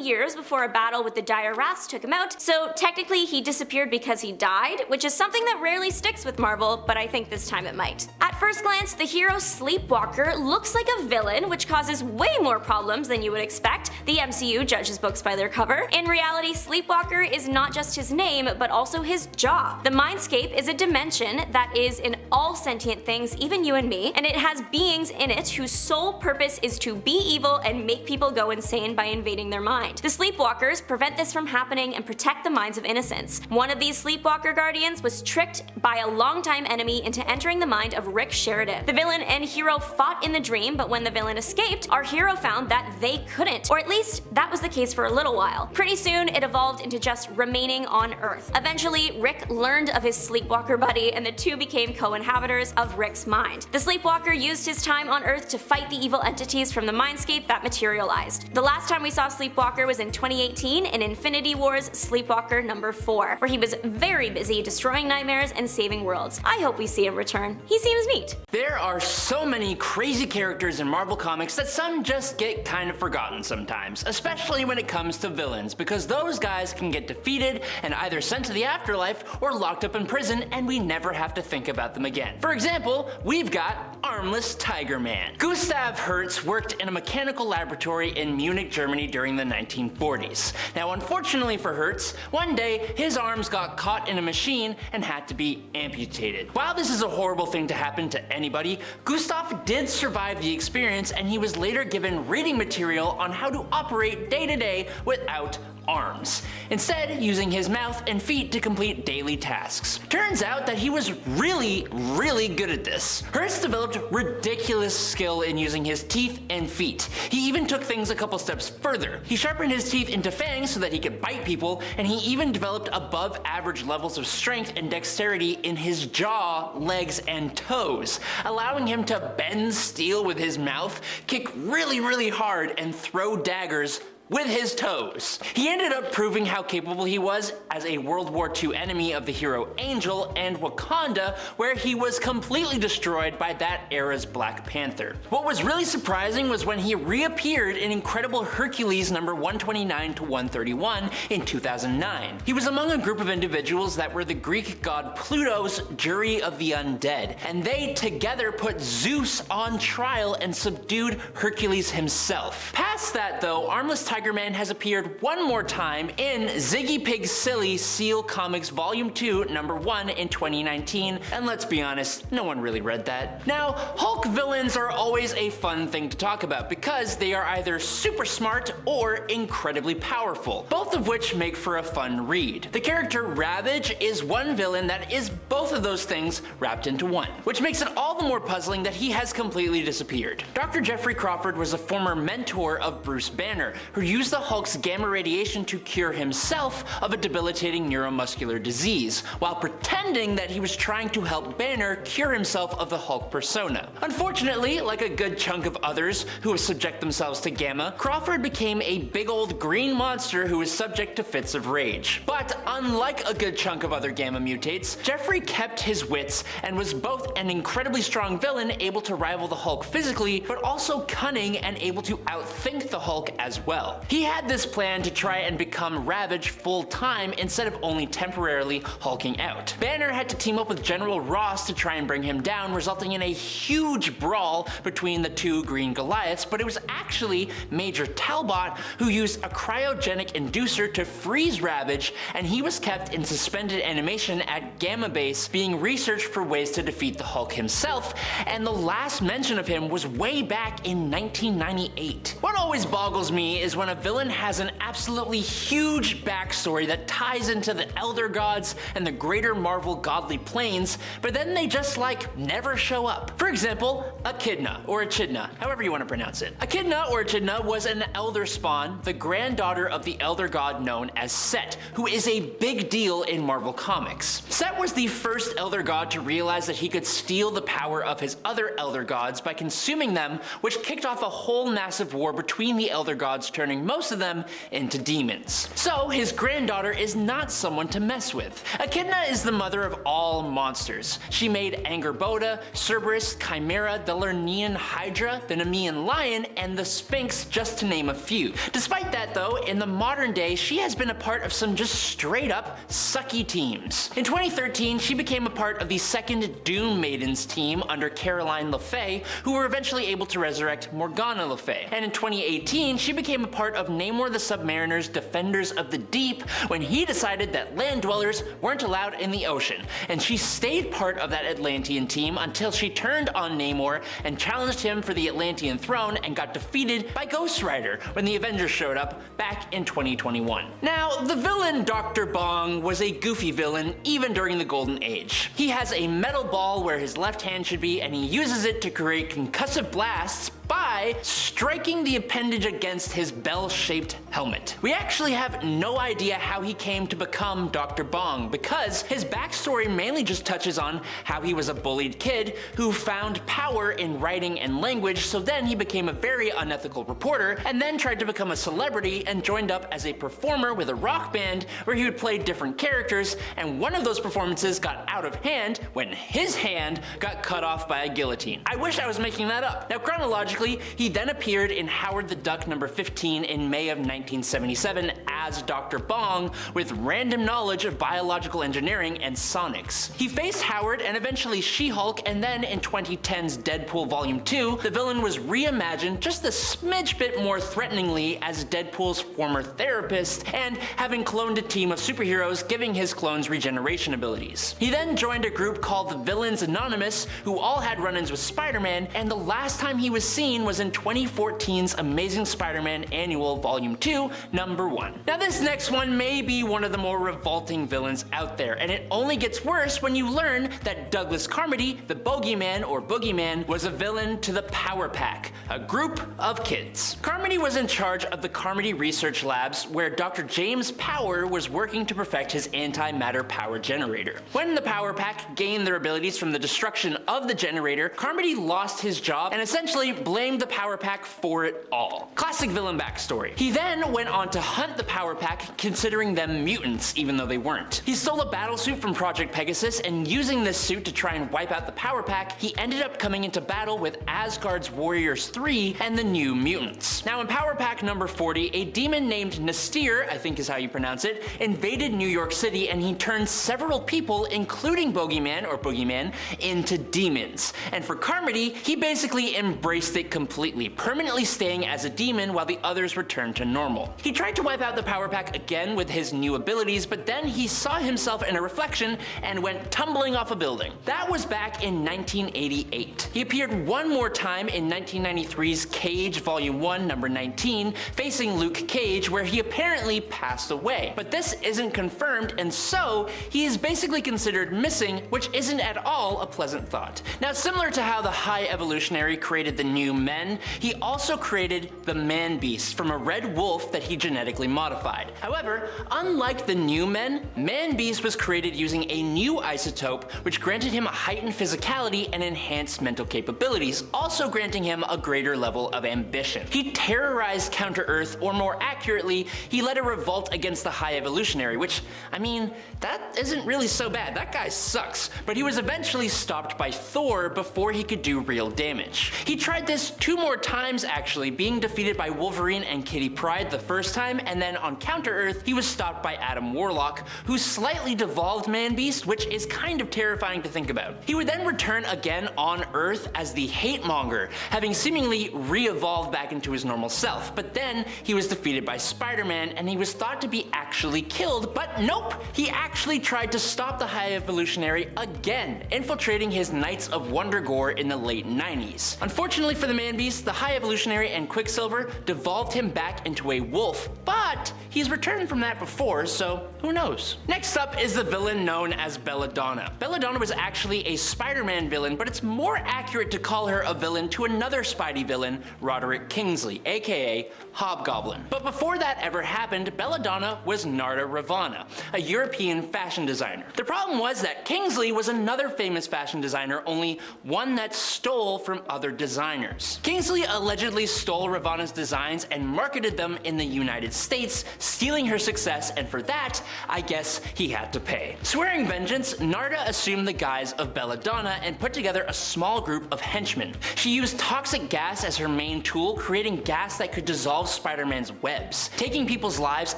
years before a battle with the Dire Wraths took him out, so technically he disappeared because he died, which is something that rarely sticks with Marvel, but I think this time it might. At first glance, the hero Sleepwalker looks like a villain, which causes way more problems than you would expect. The MCU judges books by their cover. In reality, Sleepwalker is not just his name, but also his job. The Mindscape is a dimension that is in all sentient things, even you and me, and it has beings in it whose sole purpose is to be evil and make people go insane by invading their mind. mind. The Sleepwalkers prevent this from happening and protect the minds of innocents. One of these Sleepwalker guardians was tricked by a longtime enemy into entering the mind of Rick Sheridan. The villain and hero fought in the dream, but when the villain escaped, our hero found that they couldn't, or at least that was the case for a little while. Pretty soon, it evolved into just remaining on Earth. Eventually, Rick learned of his Sleepwalker buddy, and the two became co-inhabitors of Rick's mind. The Sleepwalker used his time on Earth to fight the evil entities from the mindscape that materialized. The last time we saw Sleepwalker was in 2018 in Infinity War's Sleepwalker number 4, where he was very busy destroying nightmares and saving worlds. I hope we see him return. He seems neat. There are so many crazy characters in Marvel Comics that some just get kind of forgotten sometimes, especially when it comes to villains, because those guys can get defeated and either sent to the afterlife or locked up in prison, and we never have to think about them again. For example, we've got Armless Tiger Man. Gustav Hertz worked in a mechanical laboratory in Munich, Germany during the 1940s. Now, unfortunately for Hertz, one day his arms got caught in a machine and had to be amputated. While this is a horrible thing to happen to anybody, Gustav did survive the experience, and he was later given reading material on how to operate day to day without arms, instead using his mouth and feet to complete daily tasks. Turns out that he was really good at this. Hertz developed ridiculous skill in using his teeth and feet. He even took things a couple steps further. He sharpened his teeth into fangs so that he could bite people, and he even developed above average levels of strength and dexterity in his jaw, legs, and toes, allowing him to bend steel with his mouth, kick really hard, and throw daggers with his toes. He ended up proving how capable he was as a World War II enemy of the hero Angel and Wakanda, where he was completely destroyed by that era's Black Panther. What was really surprising was when he reappeared in Incredible Hercules number 129 to 131 in 2009. He was among a group of individuals that were the Greek god Pluto's jury of the undead, and they together put Zeus on trial and subdued Hercules himself. Past that though, Armless Tiger Man has appeared one more time in Ziggy Pig's Silly Seal Comics Volume 2 number 1 in 2019, and let's be honest, no one really read that. Now, Hulk villains are always a fun thing to talk about because they are either super smart or incredibly powerful, both of which make for a fun read. The character Ravage is one villain that is both of those things wrapped into one, which makes it all the more puzzling that he has completely disappeared. Dr. Jeffrey Crawford was a former mentor of Bruce Banner, who used the Hulk's gamma radiation to cure himself of a debilitating neuromuscular disease, while pretending that he was trying to help Banner cure himself of the Hulk persona. Unfortunately, like a good chunk of others who subject themselves to gamma, Crawford became a big old green monster who is subject to fits of rage. But unlike a good chunk of other gamma mutates, Jeffrey kept his wits and was both an incredibly strong villain able to rival the Hulk physically, but also cunning and able to outthink the Hulk as well. He had this plan to try and become Ravage full-time instead of only temporarily hulking out. Banner had to team up with General Ross to try and bring him down, resulting in a huge brawl between the two Green Goliaths, but it was actually Major Talbot who used a cryogenic inducer to freeze Ravage, and he was kept in suspended animation at Gamma Base being researched for ways to defeat the Hulk himself, and the last mention of him was way back in 1998. What always boggles me is when a villain has an absolutely huge backstory that ties into the Elder Gods and the greater Marvel godly planes, but then they just never show up. For example, Echidna, or Echidna, however you want to pronounce it. Echidna or Echidna was an Elder Spawn, the granddaughter of the Elder God known as Set, who is a big deal in Marvel Comics. Set was the first Elder God to realize that he could steal the power of his other Elder Gods by consuming them, which kicked off a whole massive war between the Elder Gods, turning most of them into demons. So his granddaughter is not someone to mess with. Echidna is the mother of all monsters. She made Angerboda, Cerberus, Chimera, the Lernean Hydra, the Nemean Lion, and the Sphinx, just to name a few. Despite that though, in the modern day, she has been a part of some just straight up sucky teams. In 2013, she became a part of the second Doom Maidens team under Caroline LeFay, who were eventually able to resurrect Morgana Le Fay. And in 2018, she became a part of Namor the Submariner's Defenders of the Deep when he decided that land dwellers weren't allowed in the ocean, and she stayed part of that Atlantean team until she turned on Namor and challenged him for the Atlantean throne and got defeated by Ghost Rider when the Avengers showed up back in 2021. Now, the villain Dr. Bong was a goofy villain even during the Golden Age. He has a metal ball where his left hand should be, and he uses it to create concussive blasts by striking the appendage against his bell-shaped helmet. We actually have no idea how he came to become Dr. Bong, because his backstory mainly just touches on how he was a bullied kid who found power in writing and language, so then he became a very unethical reporter, and then tried to become a celebrity and joined up as a performer with a rock band where he would play different characters, and one of those performances got out of hand when his hand got cut off by a guillotine. I wish I was making that up. Now, chronologically, he then appeared in Howard the Duck number 15 in May of 1977 as Dr. Bong with random knowledge of biological engineering and sonics. He faced Howard and eventually She-Hulk, and then in 2010's Deadpool Volume 2, the villain was reimagined just a smidge bit more threateningly as Deadpool's former therapist and having cloned a team of superheroes, giving his clones regeneration abilities. He then joined a group called the Villains Anonymous, who all had run-ins with Spider-Man, and the last time he was seen was in 2014's Amazing Spider-Man Annual Volume 2, number 1. Now, this next one may be one of the more revolting villains out there, and it only gets worse when you learn that Douglas Carmody, the Bogeyman or Boogeyman, was a villain to the Power Pack, a group of kids. Carmody was in charge of the Carmody Research Labs, where Dr. James Power was working to perfect his antimatter power generator. When the Power Pack gained their abilities from the destruction of the generator, Carmody lost his job and essentially blamed the Power Pack for it all. Classic villain backstory. He then went on to hunt the Power Pack, considering them mutants even though they weren't. He stole a battlesuit from Project Pegasus, and using this suit to try and wipe out the Power Pack, he ended up coming into battle with Asgard's Warriors 3 and the New Mutants. Now, in Power Pack number 40, a demon named Nastir, I think is how you pronounce it, invaded New York City, and he turned several people, including Bogeyman or Boogeyman, into demons. And for Carmody, he basically embraced it completely, permanently staying as a demon while the others returned to normal. He tried to wipe out the Power Pack again with his new abilities, but then he saw himself in a reflection and went tumbling off a building. That was back in 1988. He appeared one more time in 1993's Cage Volume 1, number 19, facing Luke Cage, where he apparently passed away. But this isn't confirmed, and so he is basically considered missing, which isn't at all a pleasant thought. Now, similar to how the High Evolutionary created the New Men, he also created the Man-Beast from a red wolf that he genetically modified. However, unlike the New Men, Man-Beast was created using a new isotope which granted him a heightened physicality and enhanced mental capabilities, also granting him a greater level of ambition. He terrorized Counter-Earth, or more accurately, he led a revolt against the High Evolutionary, which, I mean, that isn't really so bad. That guy sucks. But he was eventually stopped by Thor before he could do real damage. He tried this 2 more times actually, being defeated by Wolverine and Kitty Pryde the first time, and then on Counter-Earth, he was stopped by Adam Warlock, who slightly devolved Man-Beast, which is kind of terrifying to think about. He would then return again on Earth as the Hate-Monger, having seemingly re-evolved back into his normal self, but then he was defeated by Spider-Man, and he was thought to be actually killed, but nope! He actually tried to stop the High Evolutionary again, infiltrating his Knights of Wundagore in the late 90s. Unfortunately for the Man-Beast, the High Evolutionary and Quicksilver devolved him back into a wolf, but he's returned from that before, so who knows? Next up is the villain known as Belladonna. Belladonna was actually a Spider-Man villain, but it's more accurate to call her a villain to another Spidey villain, Roderick Kingsley, aka Hobgoblin. But before that ever happened, Belladonna was Narda Ravana, a European fashion designer. The problem was that Kingsley was another famous fashion designer, only one that stole from other designers. Kingsley allegedly stole Ravana's designs and marketed them in the United States, stealing her success, and for that, I guess he had to pay. Swearing vengeance, Narda assumed the guise of Belladonna and put together a small group of henchmen. She used toxic gas as her main tool, creating gas that could dissolve Spider-Man's webs, taking people's lives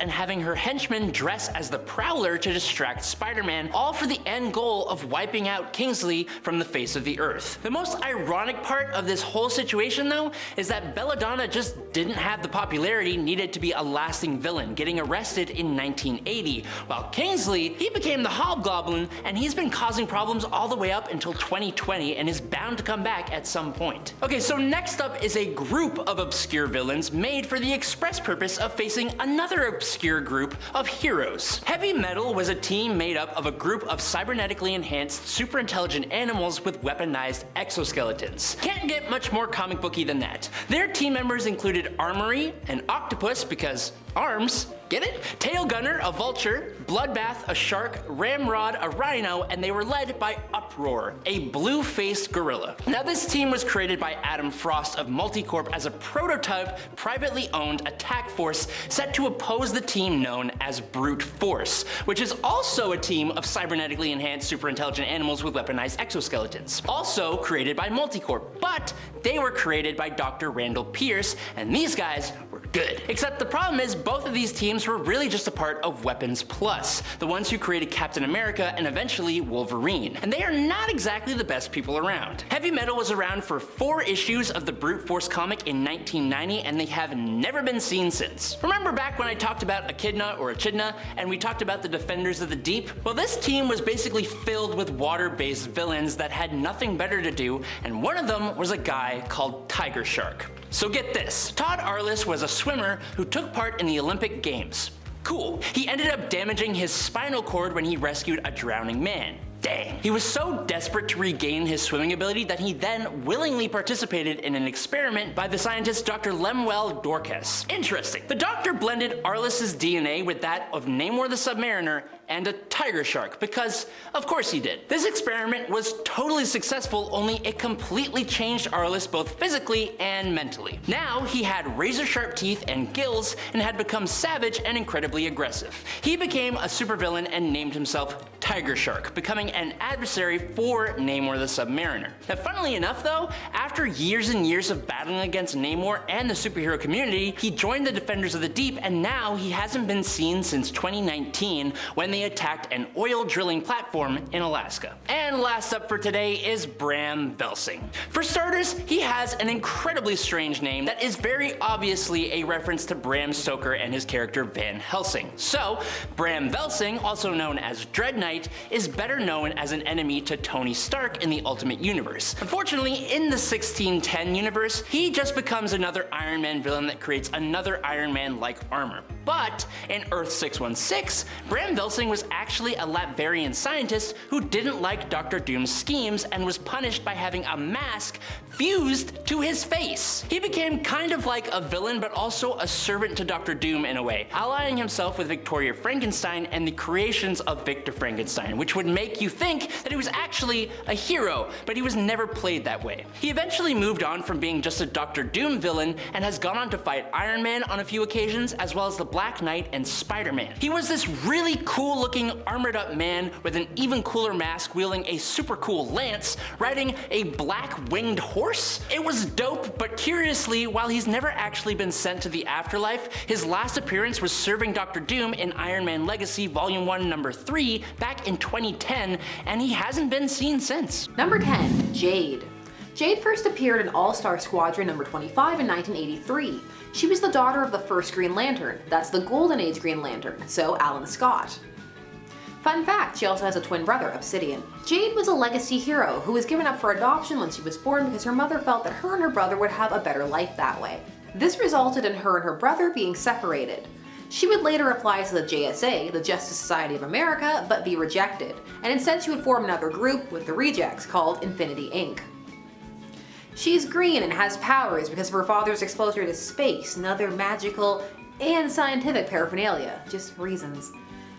and having her henchmen dress as the Prowler to distract Spider-Man, all for the end goal of wiping out Kingsley from the face of the earth. The most ironic part of this whole situation though is that Belladonna just didn't have the popularity needed to be a lasting villain, getting arrested in 1980, while Kingsley, he became the Hobgoblin, and he's been causing problems all the way up until 2020 and is bound to come back at some point. Okay, so next up is a group of obscure villains made for the express purpose of facing another obscure group of heroes. Heavy Metal was a team made up of a group of cybernetically enhanced, super intelligent animals with weaponized exoskeletons. Can't get much more comic booky than that. Their team members included Armory, an octopus because arms, get it? Tail Gunner, a vulture, Bloodbath, a shark, Ramrod, a rhino, and they were led by Uproar, a blue-faced gorilla. Now this team was created by Adam Frost of Multicorp as a prototype, privately owned attack force set to oppose the team known as Brute Force, which is also a team of cybernetically enhanced super intelligent animals with weaponized exoskeletons. Also created by Multicorp, but they were created by Dr. Randall Pierce, and these guys were good. Except the problem is both of these teams were really just a part of Weapons Plus, the ones who created Captain America and eventually Wolverine, and they are not exactly the best people around. Heavy Metal was around for 4 issues of the Brute Force comic in 1990, and they have never been seen since. Remember back when I talked about Echidna or Echidna, and we talked about the Defenders of the Deep? Well, this team was basically filled with water-based villains that had nothing better to do, and one of them was a guy called Tiger Shark. So get this, Todd Arliss was a swimmer who took part in the Olympic Games. Cool. He ended up damaging his spinal cord when he rescued a drowning man. Dang. He was so desperate to regain his swimming ability that he then willingly participated in an experiment by the scientist Dr. Lemuel Dorcas. Interesting. The doctor blended Arliss's DNA with that of Namor the Submariner and a tiger shark, because of course he did. This experiment was totally successful, only it completely changed Arliss both physically and mentally. Now he had razor-sharp teeth and gills and had become savage and incredibly aggressive. He became a supervillain and named himself Tiger Shark, becoming an adversary for Namor the Submariner. Now funnily enough though, after years and years of battling against Namor and the superhero community, he joined the Defenders of the Deep, and now he hasn't been seen since 2019 when they attacked an oil drilling platform in Alaska. And last up for today is Bram Ving. For starters, he has an incredibly strange name that is very obviously a reference to Bram Stoker and his character Van Helsing. So, Bram Ving, also known as Dread Knight, is better known as an enemy to Tony Stark in the Ultimate Universe. Unfortunately, in the 1610 universe, he just becomes another Iron Man villain that creates another Iron Man-like armor. But in Earth 616, Bram Ving was actually a Latverian scientist who didn't like Dr. Doom's schemes and was punished by having a mask fused to his face. He became kind of like a villain, but also a servant to Dr. Doom in a way, allying himself with Victoria Frankenstein and the creations of Victor Frankenstein, which would make you think that he was actually a hero, but he was never played that way. He eventually moved on from being just a Dr. Doom villain and has gone on to fight Iron Man on a few occasions, as well as the Black Knight and Spider-Man. He was this really cool looking armored up man with an even cooler mask, wielding a super cool lance, riding a black winged horse. It was dope, but curiously, while he's never actually been sent to the afterlife, his last appearance was serving Dr. Doom in Iron Man Legacy Volume 1 Number 3 back in 2010, and he hasn't been seen since. Number 10, Jade. Jade first appeared in All-Star Squadron number 25 in 1983. She was the daughter of the first Green Lantern, that's the Golden Age Green Lantern, so Alan Scott. Fun fact, she also has a twin brother, Obsidian. Jade was a legacy hero who was given up for adoption when she was born because her mother felt that her and her brother would have a better life that way. This resulted in her and her brother being separated. She would later apply to the JSA, the Justice Society of America, but be rejected, and instead she would form another group with the rejects called Infinity Inc. She's green and has powers because of her father's exposure to space and other magical and scientific paraphernalia, just reasons.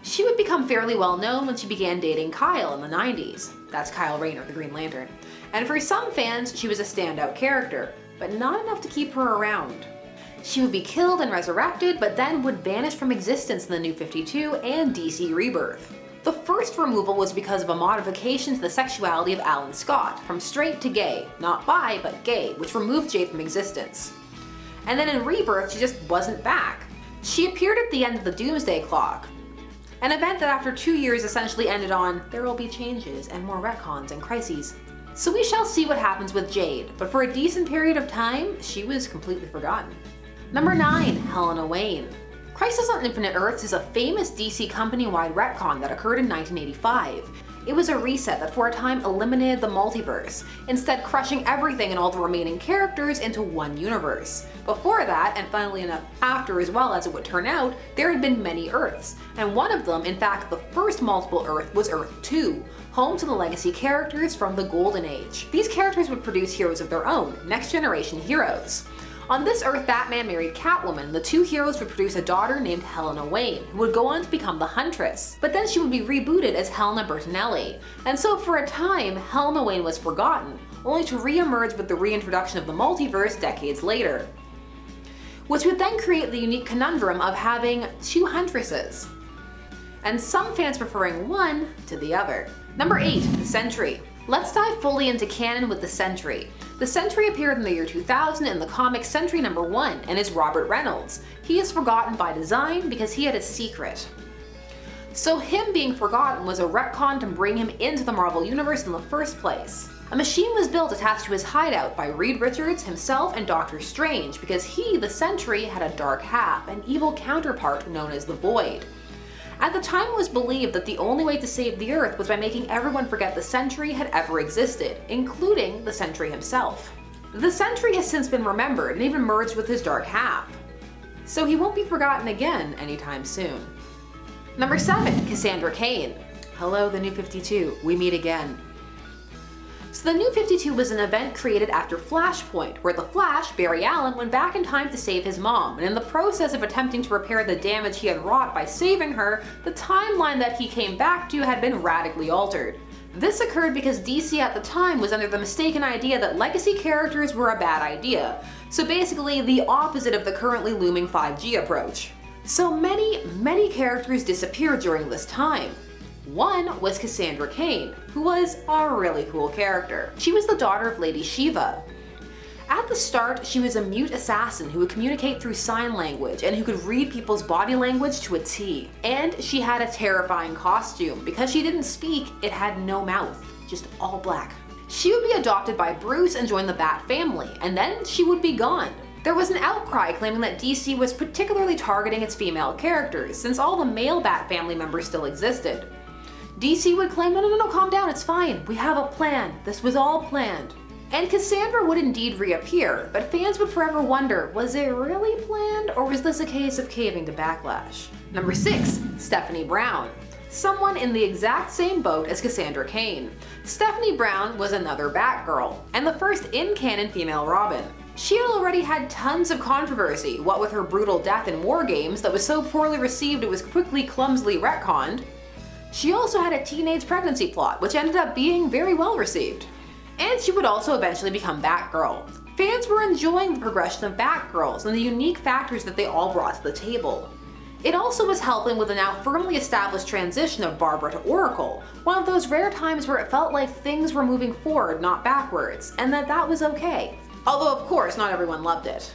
She would become fairly well known when she began dating Kyle in the 90s. That's Kyle Rayner, the Green Lantern. And for some fans, she was a standout character, but not enough to keep her around. She would be killed and resurrected, but then would vanish from existence in the New 52 and DC Rebirth. The first removal was because of a modification to the sexuality of Alan Scott, from straight to gay, not bi, but gay, which removed Jade from existence. And then in Rebirth, she just wasn't back. She appeared at the end of the Doomsday Clock, an event that after 2 years essentially ended on, there will be changes and more retcons and crises. So we shall see what happens with Jade, but for a decent period of time, she was completely forgotten. Number 9, Helena Wayne. Crisis on Infinite Earths is a famous DC company-wide retcon that occurred in 1985. It was a reset that for a time eliminated the multiverse, instead crushing everything and all the remaining characters into one universe. Before that, and funnily enough after as well as it would turn out, there had been many Earths, and one of them, in fact the first multiple Earth, was Earth 2, home to the legacy characters from the Golden Age. These characters would produce heroes of their own, next generation heroes. On this Earth, Batman married Catwoman. The two heroes would produce a daughter named Helena Wayne, who would go on to become the Huntress. But then she would be rebooted as Helena Bertelli, and so for a time, Helena Wayne was forgotten, only to re-emerge with the reintroduction of the multiverse decades later. Which would then create the unique conundrum of having two Huntresses, and some fans preferring one to the other. Number 8, the Sentry. Let's dive fully into canon with the Sentry. The Sentry appeared in the year 2000 in the comic Sentry number 1 and is Robert Reynolds. He is forgotten by design because he had a secret. So him being forgotten was a retcon to bring him into the Marvel Universe in the first place. A machine was built attached to his hideout by Reed Richards himself and Doctor Strange because he, the Sentry, had a dark half, an evil counterpart known as the Void. At the time it was believed that the only way to save the Earth was by making everyone forget the Sentry had ever existed, including the Sentry himself. The Sentry has since been remembered and even merged with his dark half, so he won't be forgotten again anytime soon. Number 7, Cassandra Cain. Hello, the New 52, we meet again. So the New 52 was an event created after Flashpoint, where the Flash, Barry Allen, went back in time to save his mom, and in the process of attempting to repair the damage he had wrought by saving her, the timeline that he came back to had been radically altered. This occurred because DC at the time was under the mistaken idea that legacy characters were a bad idea, so basically the opposite of the currently looming 5G approach. So many characters disappeared during this time. One was Cassandra Cain, who was a really cool character. She was the daughter of Lady Shiva. At the start, she was a mute assassin who would communicate through sign language and who could read people's body language to a T. And she had a terrifying costume. Because she didn't speak, it had no mouth, just all black. She would be adopted by Bruce and join the Bat family, and then she would be gone. There was an outcry claiming that DC was particularly targeting its female characters, since all the male Bat family members still existed. DC would claim, no, calm down, it's fine. We have a plan. This was all planned. And Cassandra would indeed reappear, but fans would forever wonder, was it really planned, or was this a case of caving to backlash? Number 6, Stephanie Brown. Someone in the exact same boat as Cassandra Cain. Stephanie Brown was another Batgirl, and the first in-canon female Robin. She had already had tons of controversy, what with her brutal death in War Games that was so poorly received it was quickly clumsily retconned. She also had a teenage pregnancy plot, which ended up being very well received. And she would also eventually become Batgirl. Fans were enjoying the progression of Batgirls and the unique factors that they all brought to the table. It also was helping with the now firmly established transition of Barbara to Oracle, one of those rare times where it felt like things were moving forward, not backwards, and that was okay. Although of course not everyone loved it.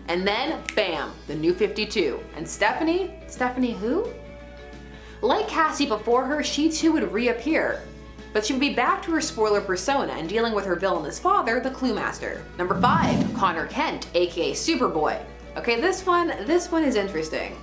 And then, bam, the New 52. And Stephanie who? Like Cassie before her, she too would reappear, but she would be back to her spoiler persona and dealing with her villainous father, the Cluemaster. Number 5, Connor Kent, aka Superboy. Okay, this one is interesting.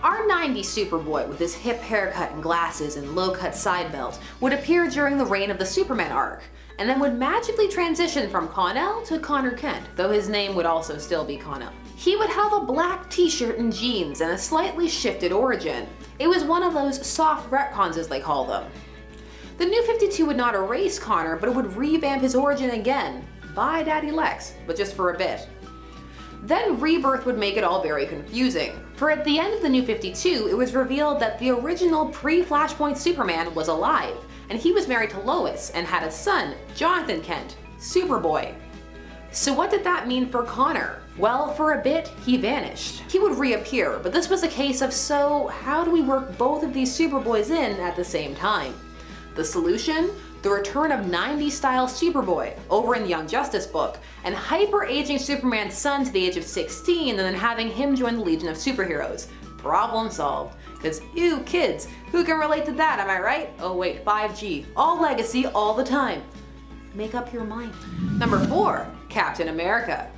Our 90s Superboy with his hip haircut and glasses and low-cut side belt would appear during the reign of the Superman arc, and then would magically transition from Con-El to Connor Kent, though his name would also still be Con-El. He would have a black t-shirt and jeans and a slightly shifted origin. It was one of those soft retcons as they call them. The New 52 would not erase Connor, but it would revamp his origin again, by Daddy Lex, but just for a bit. Then Rebirth would make it all very confusing, for at the end of the New 52, it was revealed that the original pre-Flashpoint Superman was alive, and he was married to Lois and had a son, Jonathan Kent, Superboy. So what did that mean for Connor? Well, for a bit, he vanished. He would reappear, but this was a case of, so how do we work both of these Superboys in at the same time? The solution? The return of 90s style Superboy over in the Young Justice book, and hyper-aging Superman's son to the age of 16 and then having him join the Legion of Superheroes. Problem solved. Because ew, kids, who can relate to that, am I right? Oh wait, 5G, all legacy all the time. Make up your mind. Number 4, Captain America.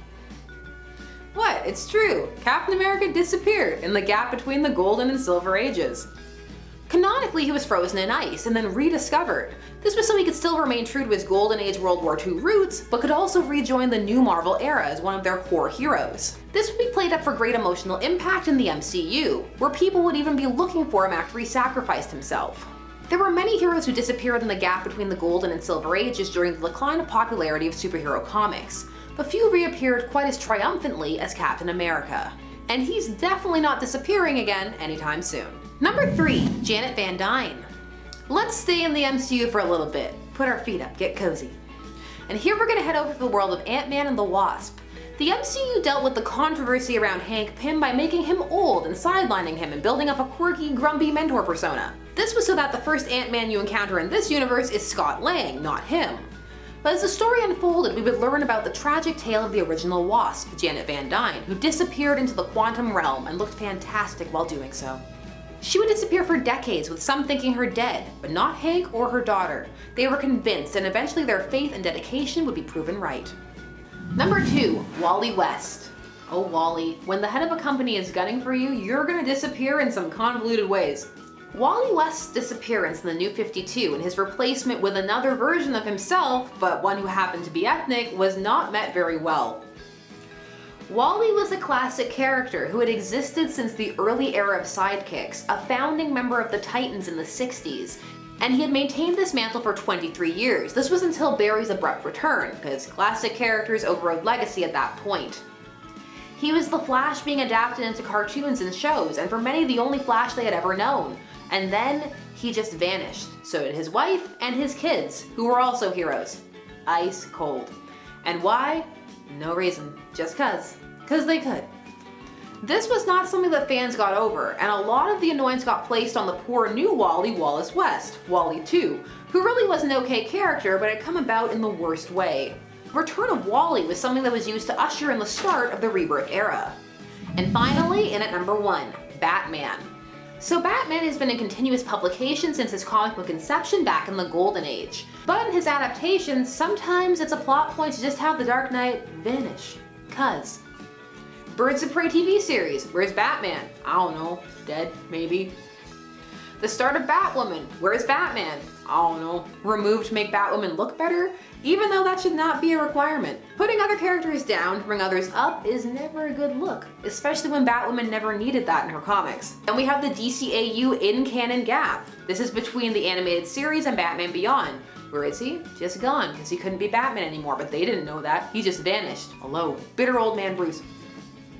What? It's true. Captain America disappeared in the gap between the Golden and Silver Ages. Canonically, he was frozen in ice and then rediscovered. This was so he could still remain true to his Golden Age World War II roots, but could also rejoin the new Marvel era as one of their core heroes. This would be played up for great emotional impact in the MCU, where people would even be looking for him after he sacrificed himself. There were many heroes who disappeared in the gap between the Golden and Silver Ages during the decline of popularity of superhero comics, but few reappeared quite as triumphantly as Captain America. And he's definitely not disappearing again anytime soon. Number 3, Janet Van Dyne. Let's stay in the MCU for a little bit. Put our feet up, get cozy. And here we're gonna head over to the world of Ant-Man and the Wasp. The MCU dealt with the controversy around Hank Pym by making him old and sidelining him and building up a quirky, grumpy mentor persona. This was so that the first Ant-Man you encounter in this universe is Scott Lang, not him. But as the story unfolded, we would learn about the tragic tale of the original Wasp, Janet Van Dyne, who disappeared into the quantum realm and looked fantastic while doing so. She would disappear for decades, with some thinking her dead, but not Hank or her daughter. They were convinced, and eventually their faith and dedication would be proven right. Number 2, Wally West. Oh Wally, when the head of a company is gunning for you, you're gonna disappear in some convoluted ways. Wally West's disappearance in the New 52 and his replacement with another version of himself, but one who happened to be ethnic, was not met very well. Wally was a classic character who had existed since the early era of sidekicks, a founding member of the Titans in the 60s, and he had maintained this mantle for 23 years. This was until Barry's abrupt return, because classic characters overrode legacy at that point. He was the Flash being adapted into cartoons and shows, and for many the only Flash they had ever known. And then he just vanished. So did his wife and his kids, who were also heroes. Ice cold. And why? No reason. Just cause. Cause they could. This was not something that fans got over, and a lot of the annoyance got placed on the poor new Wally Wallace West, Wally 2, who really was an okay character but had come about in the worst way. The return of Wally was something that was used to usher in the start of the Rebirth era. And finally, in at number 1, Batman. So Batman has been in continuous publication since his comic book inception back in the Golden Age. But in his adaptations, sometimes it's a plot point to just have the Dark Knight vanish. Cuz. Birds of Prey TV series, where's Batman? I don't know, dead, maybe. The start of Batwoman, where's Batman? I don't know, removed to make Batwoman look better? Even though that should not be a requirement. Putting other characters down to bring others up is never a good look, especially when Batwoman never needed that in her comics. Then we have the DCAU in-canon gap. This is between the animated series and Batman Beyond. Where is he? Just gone, because he couldn't be Batman anymore, but they didn't know that. He just vanished, alone. Bitter old man Bruce.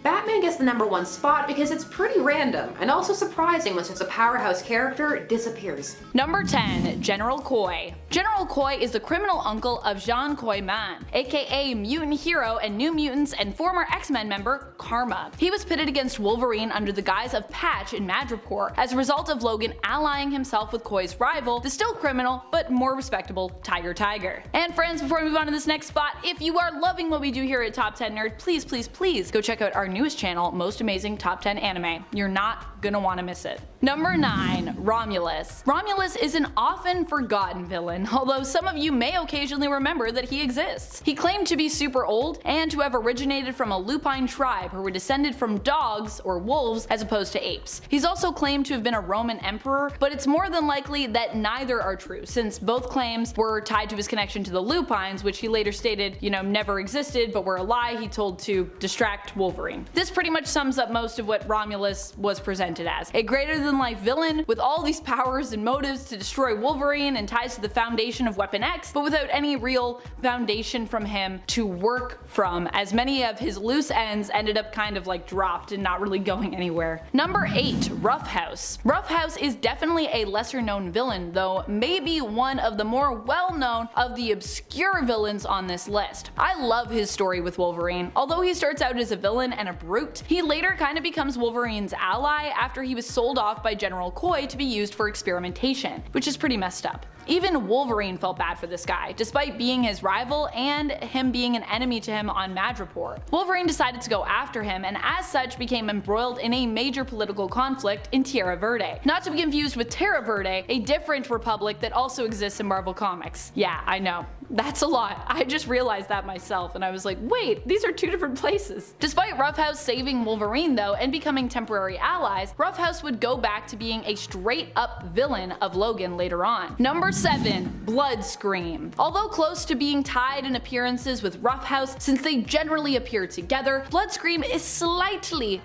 Batman gets the number 1 spot because it's pretty random, and also surprising when such a powerhouse character disappears. Number 10, General Coy. General Coy is the criminal uncle of Jean Coy-Man, aka mutant hero and New Mutants and former X-Men member Karma. He was pitted against Wolverine under the guise of Patch in Madripoor as a result of Logan allying himself with Coy's rival, the still criminal but more respectable Tiger. And friends, before we move on to this next spot, if you are loving what we do here at Top 10 Nerd, please go check out our newest channel, Most Amazing Top 10 Anime. You're not gonna want to miss it. Number 9, Romulus. Romulus is an often forgotten villain, although some of you may occasionally remember that he exists. He claimed to be super old and to have originated from a lupine tribe who were descended from dogs or wolves as opposed to apes. He's also claimed to have been a Roman emperor, but it's more than likely that neither are true, since both claims were tied to his connection to the lupines, which he later stated, never existed but were a lie he told to distract Wolverine. This pretty much sums up most of what Romulus was presented as. A greater than larger-than-life villain with all these powers and motives to destroy Wolverine and ties to the foundation of Weapon X, but without any real foundation from him to work from, as many of his loose ends ended up kind of like dropped and not really going anywhere. Number 8. Ruff House. Ruff House is definitely a lesser known villain, though maybe one of the more well-known of the obscure villains on this list. I love his story with Wolverine. Although he starts out as a villain and a brute, he later kind of becomes Wolverine's ally after he was sold off by General Coy to be used for experimentation, which is pretty messed up. Even Wolverine felt bad for this guy, despite being his rival and him being an enemy to him on Madripoor. Wolverine decided to go after him and as such became embroiled in a major political conflict in Tierra Verde. Not to be confused with Terra Verde, a different republic that also exists in Marvel Comics. Yeah, I know. That's a lot. I just realized that myself and I was like, wait, these are two different places. Despite Ruff House saving Wolverine though and becoming temporary allies, Ruff House would go back to being a straight up villain of Logan later on. Number 7. Bloodscream. Although close to being tied in appearances with Ruff House since they generally appear together, Bloodscream is slightly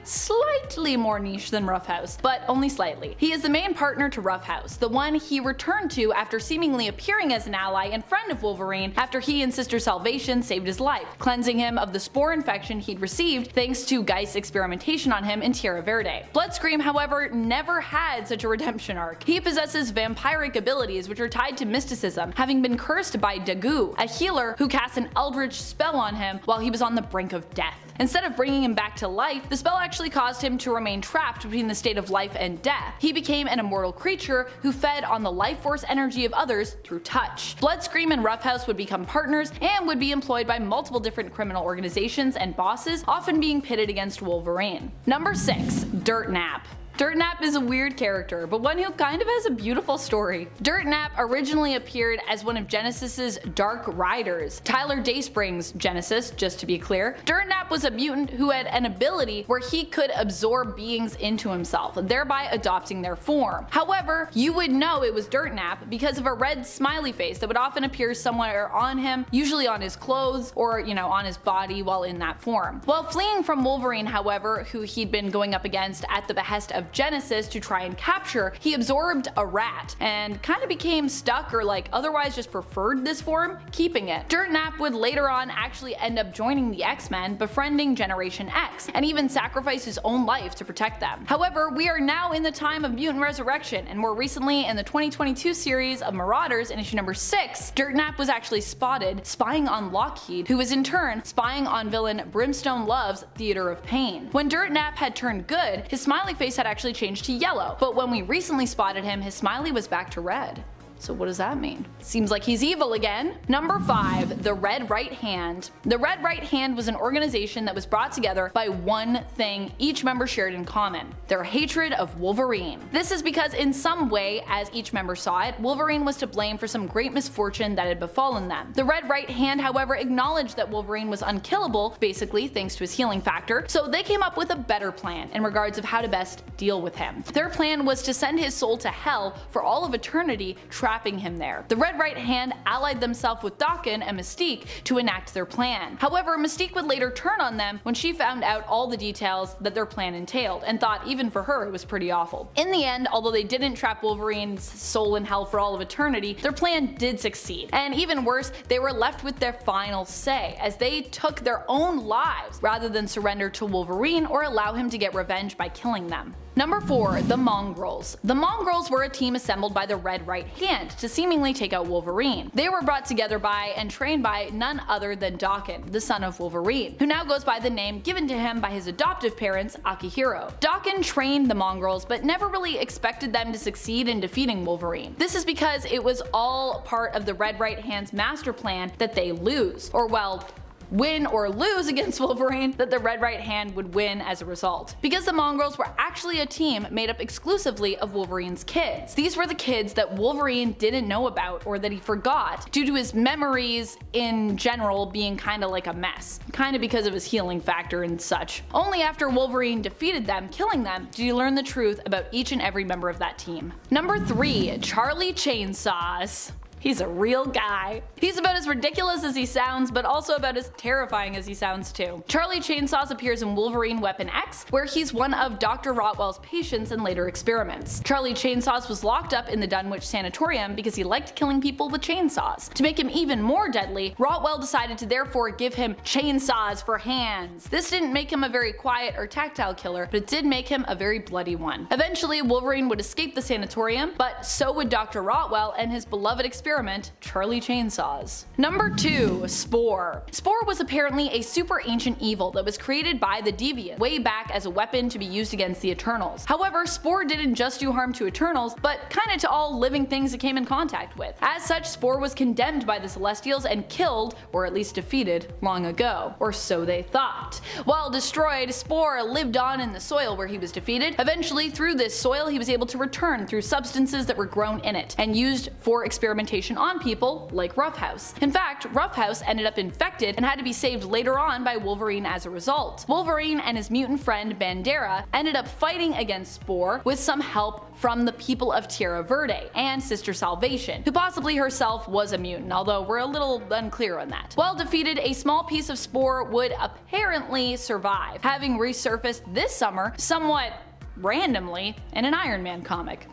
more niche than Ruff House, but only slightly. He is the main partner to Ruff House, the one he returned to after seemingly appearing as an ally and friend of Wolverine after he and Sister Salvation saved his life, cleansing him of the spore infection he'd received thanks to Geist's experimentation on him in Tierra Verde. Bloodscream, however, never had such a redemption arc. He possesses vampiric abilities which are tied to mysticism, having been cursed by Dagu, a healer who cast an eldritch spell on him while he was on the brink of death. Instead of bringing him back to life, the spell actually caused him to remain trapped between the state of life and death. He became an immortal creature who fed on the life force energy of others through touch. Bloodscream and Ruff House would become partners and would be employed by multiple different criminal organizations and bosses, often being pitted against Wolverine. Number 6. Dirtnap. Dirtnap is a weird character, but one who kind of has a beautiful story. Dirtnap originally appeared as one of Genesis's Dark Riders, Tyler Dayspring's Genesis, just to be clear. Dirtnap was a mutant who had an ability where he could absorb beings into himself, thereby adopting their form. However, you would know it was Dirtnap because of a red smiley face that would often appear somewhere on him, usually on his clothes or, on his body while in that form. While fleeing from Wolverine, however, who he'd been going up against at the behest of Genesis to try and capture, he absorbed a rat and kind of became stuck or otherwise just preferred this form, keeping it. Dirtnap would later on actually end up joining the X-Men, befriending Generation X, and even sacrifice his own life to protect them. However, we are now in the time of mutant resurrection, and more recently in the 2022 series of Marauders in issue number 6, Dirtnap was actually spotted spying on Lockheed, who was in turn spying on villain Brimstone Love's Theater of Pain. When Dirtnap had turned good, his smiley face had actually changed to yellow, but when we recently spotted him, his smiley was back to red. So what does that mean? Seems like he's evil again. Number 5. The Red Right Hand. The Red Right Hand was an organization that was brought together by one thing each member shared in common: their hatred of Wolverine. This is because in some way, as each member saw it, Wolverine was to blame for some great misfortune that had befallen them. The Red Right Hand, however, acknowledged that Wolverine was unkillable, basically thanks to his healing factor, so they came up with a better plan in regards of how to best deal with him. Their plan was to send his soul to hell for all of eternity, trapping him there. The Red Right Hand allied themselves with Daken and Mystique to enact their plan. However, Mystique would later turn on them when she found out all the details that their plan entailed, and thought even for her it was pretty awful. In the end, although they didn't trap Wolverine's soul in hell for all of eternity, their plan did succeed. And even worse, they were left with their final say, as they took their own lives rather than surrender to Wolverine or allow him to get revenge by killing them. Number 4. The Mongrels. The Mongrels were a team assembled by the Red Right Hand to seemingly take out Wolverine. They were brought together by and trained by none other than Daken, the son of Wolverine, who now goes by the name given to him by his adoptive parents, Akihiro. Daken trained the Mongrels but never really expected them to succeed in defeating Wolverine. This is because it was all part of the Red Right Hand's master plan that they lose, or well, win or lose against Wolverine, that the Red Right Hand would win as a result. Because the Mongrels were actually a team made up exclusively of Wolverine's kids. These were the kids that Wolverine didn't know about or that he forgot due to his memories in general being kinda like a mess. Kinda because of his healing factor and such. Only after Wolverine defeated them, killing them, did he learn the truth about each and every member of that team. Number 3. Charlie Chainsaws. He's a real guy. He's about as ridiculous as he sounds, but also about as terrifying as he sounds too. Charlie Chainsaws appears in Wolverine Weapon X, where he's one of Dr. Rotwell's patients in later experiments. Charlie Chainsaws was locked up in the Dunwich Sanatorium because he liked killing people with chainsaws. To make him even more deadly, Rotwell decided to therefore give him chainsaws for hands. This didn't make him a very quiet or tactile killer, but it did make him a very bloody one. Eventually, Wolverine would escape the sanatorium, but so would Dr. Rotwell and his beloved experiment, Charlie Chainsaws. Number 2. Spore. Spore was apparently a super ancient evil that was created by the Deviants way back as a weapon to be used against the Eternals. However, Spore didn't just do harm to Eternals, but kinda to all living things it came in contact with. As such, Spore was condemned by the Celestials and killed, or at least defeated, long ago. Or so they thought. While destroyed, Spore lived on in the soil where he was defeated. Eventually, through this soil, he was able to return through substances that were grown in it, and used for experimentation on people, like Ruff House. In fact, Ruff House ended up infected and had to be saved later on by Wolverine as a result. Wolverine and his mutant friend Bandera ended up fighting against Spore with some help from the people of Tierra Verde and Sister Salvation, who possibly herself was a mutant, although we're a little unclear on that. While defeated, a small piece of Spore would apparently survive, having resurfaced this summer somewhat randomly in an Iron Man comic.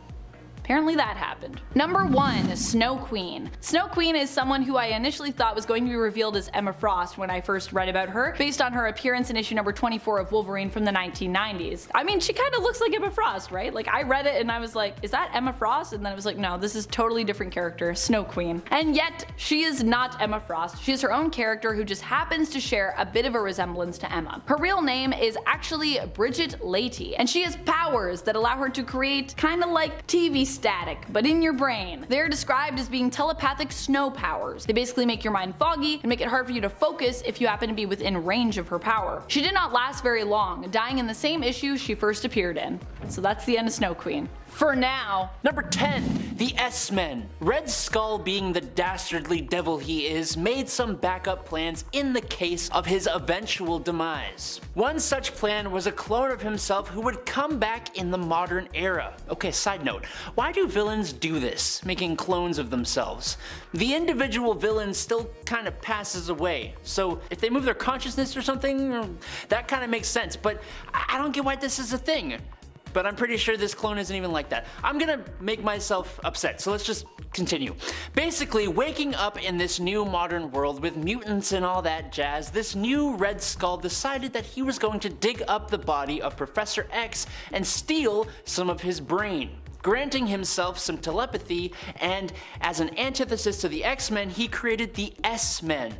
Apparently that happened. Number 1. Snow Queen. Snow Queen is someone who I initially thought was going to be revealed as Emma Frost when I first read about her, based on her appearance in issue number 24 of Wolverine from the 1990s. I mean, she kinda looks like Emma Frost, right? Like, I read it and I was like, is that Emma Frost? And then I was like, no, this is totally different character, Snow Queen. And yet, she is not Emma Frost. She is her own character who just happens to share a bit of a resemblance to Emma. Her real name is actually Bridget Leahy, and she has powers that allow her to create kinda like TV static, but in your brain. They're described as being telepathic snow powers. They basically make your mind foggy and make it hard for you to focus if you happen to be within range of her power. She did not last very long, dying in the same issue she first appeared in. So that's the end of Snow Queen. For now. Number 10. The S-Men. Red Skull, being the dastardly devil he is, made some backup plans in the case of his eventual demise. One such plan was a clone of himself who would come back in the modern era. Okay, side note, why do villains do this, making clones of themselves? The individual villain still kind of passes away, so if they move their consciousness or something, that kind of makes sense, but I don't get why this is a thing. But I'm pretty sure this clone isn't even like that. I'm gonna make myself upset, so let's just continue. Basically, waking up in this new modern world with mutants and all that jazz, this new Red Skull decided that he was going to dig up the body of Professor X and steal some of his brain, granting himself some telepathy, and as an antithesis to the X-Men, he created the S-Men.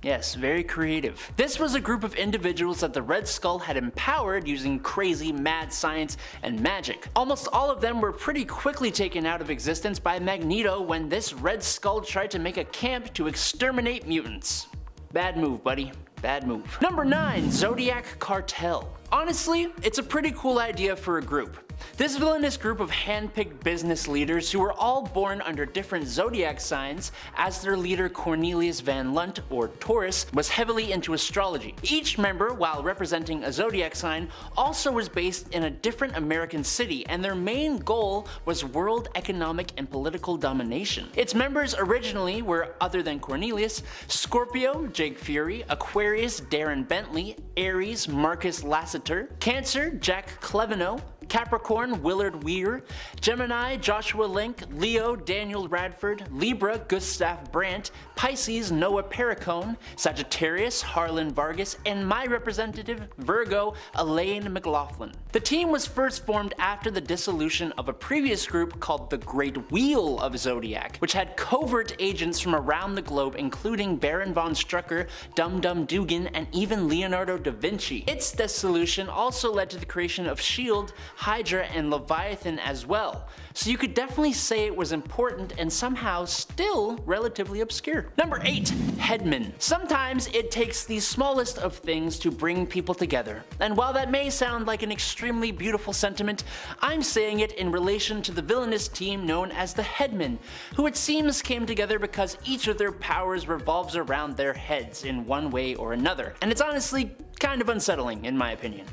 Yes, very creative. This was a group of individuals that the Red Skull had empowered using crazy mad science and magic. Almost all of them were pretty quickly taken out of existence by Magneto when this Red Skull tried to make a camp to exterminate mutants. Bad move, buddy. Bad move. Number 9. Zodiac Cartel. Honestly, it's a pretty cool idea for a group. This villainous group of hand-picked business leaders who were all born under different zodiac signs, as their leader Cornelius Van Lunt, or Taurus, was heavily into astrology. Each member, while representing a zodiac sign, also was based in a different American city, and their main goal was world economic and political domination. Its members originally were, other than Cornelius, Scorpio, Jake Fury, Aquarius, Darren Bentley, Aries, Marcus Lassiter, Cancer, Jack Cleveno, Capricorn, Willard Weir, Gemini, Joshua Link, Leo, Daniel Radford, Libra, Gustav Brandt, Pisces, Noah Perricone, Sagittarius, Harlan Vargas, and my representative, Virgo, Elaine McLaughlin. The team was first formed after the dissolution of a previous group called the Great Wheel of Zodiac, which had covert agents from around the globe, including Baron von Strucker, Dum Dum Dugan, and even Leonardo da Vinci. Its dissolution also led to the creation of S.H.I.E.L.D., Hydra, and Leviathan as well, so you could definitely say it was important and somehow still relatively obscure. Number 8. Headmen. Sometimes it takes the smallest of things to bring people together, and while that may sound like an extremely beautiful sentiment, I'm saying it in relation to the villainous team known as the Headmen, who it seems came together because each of their powers revolves around their heads in one way or another, and it's honestly kind of unsettling in my opinion.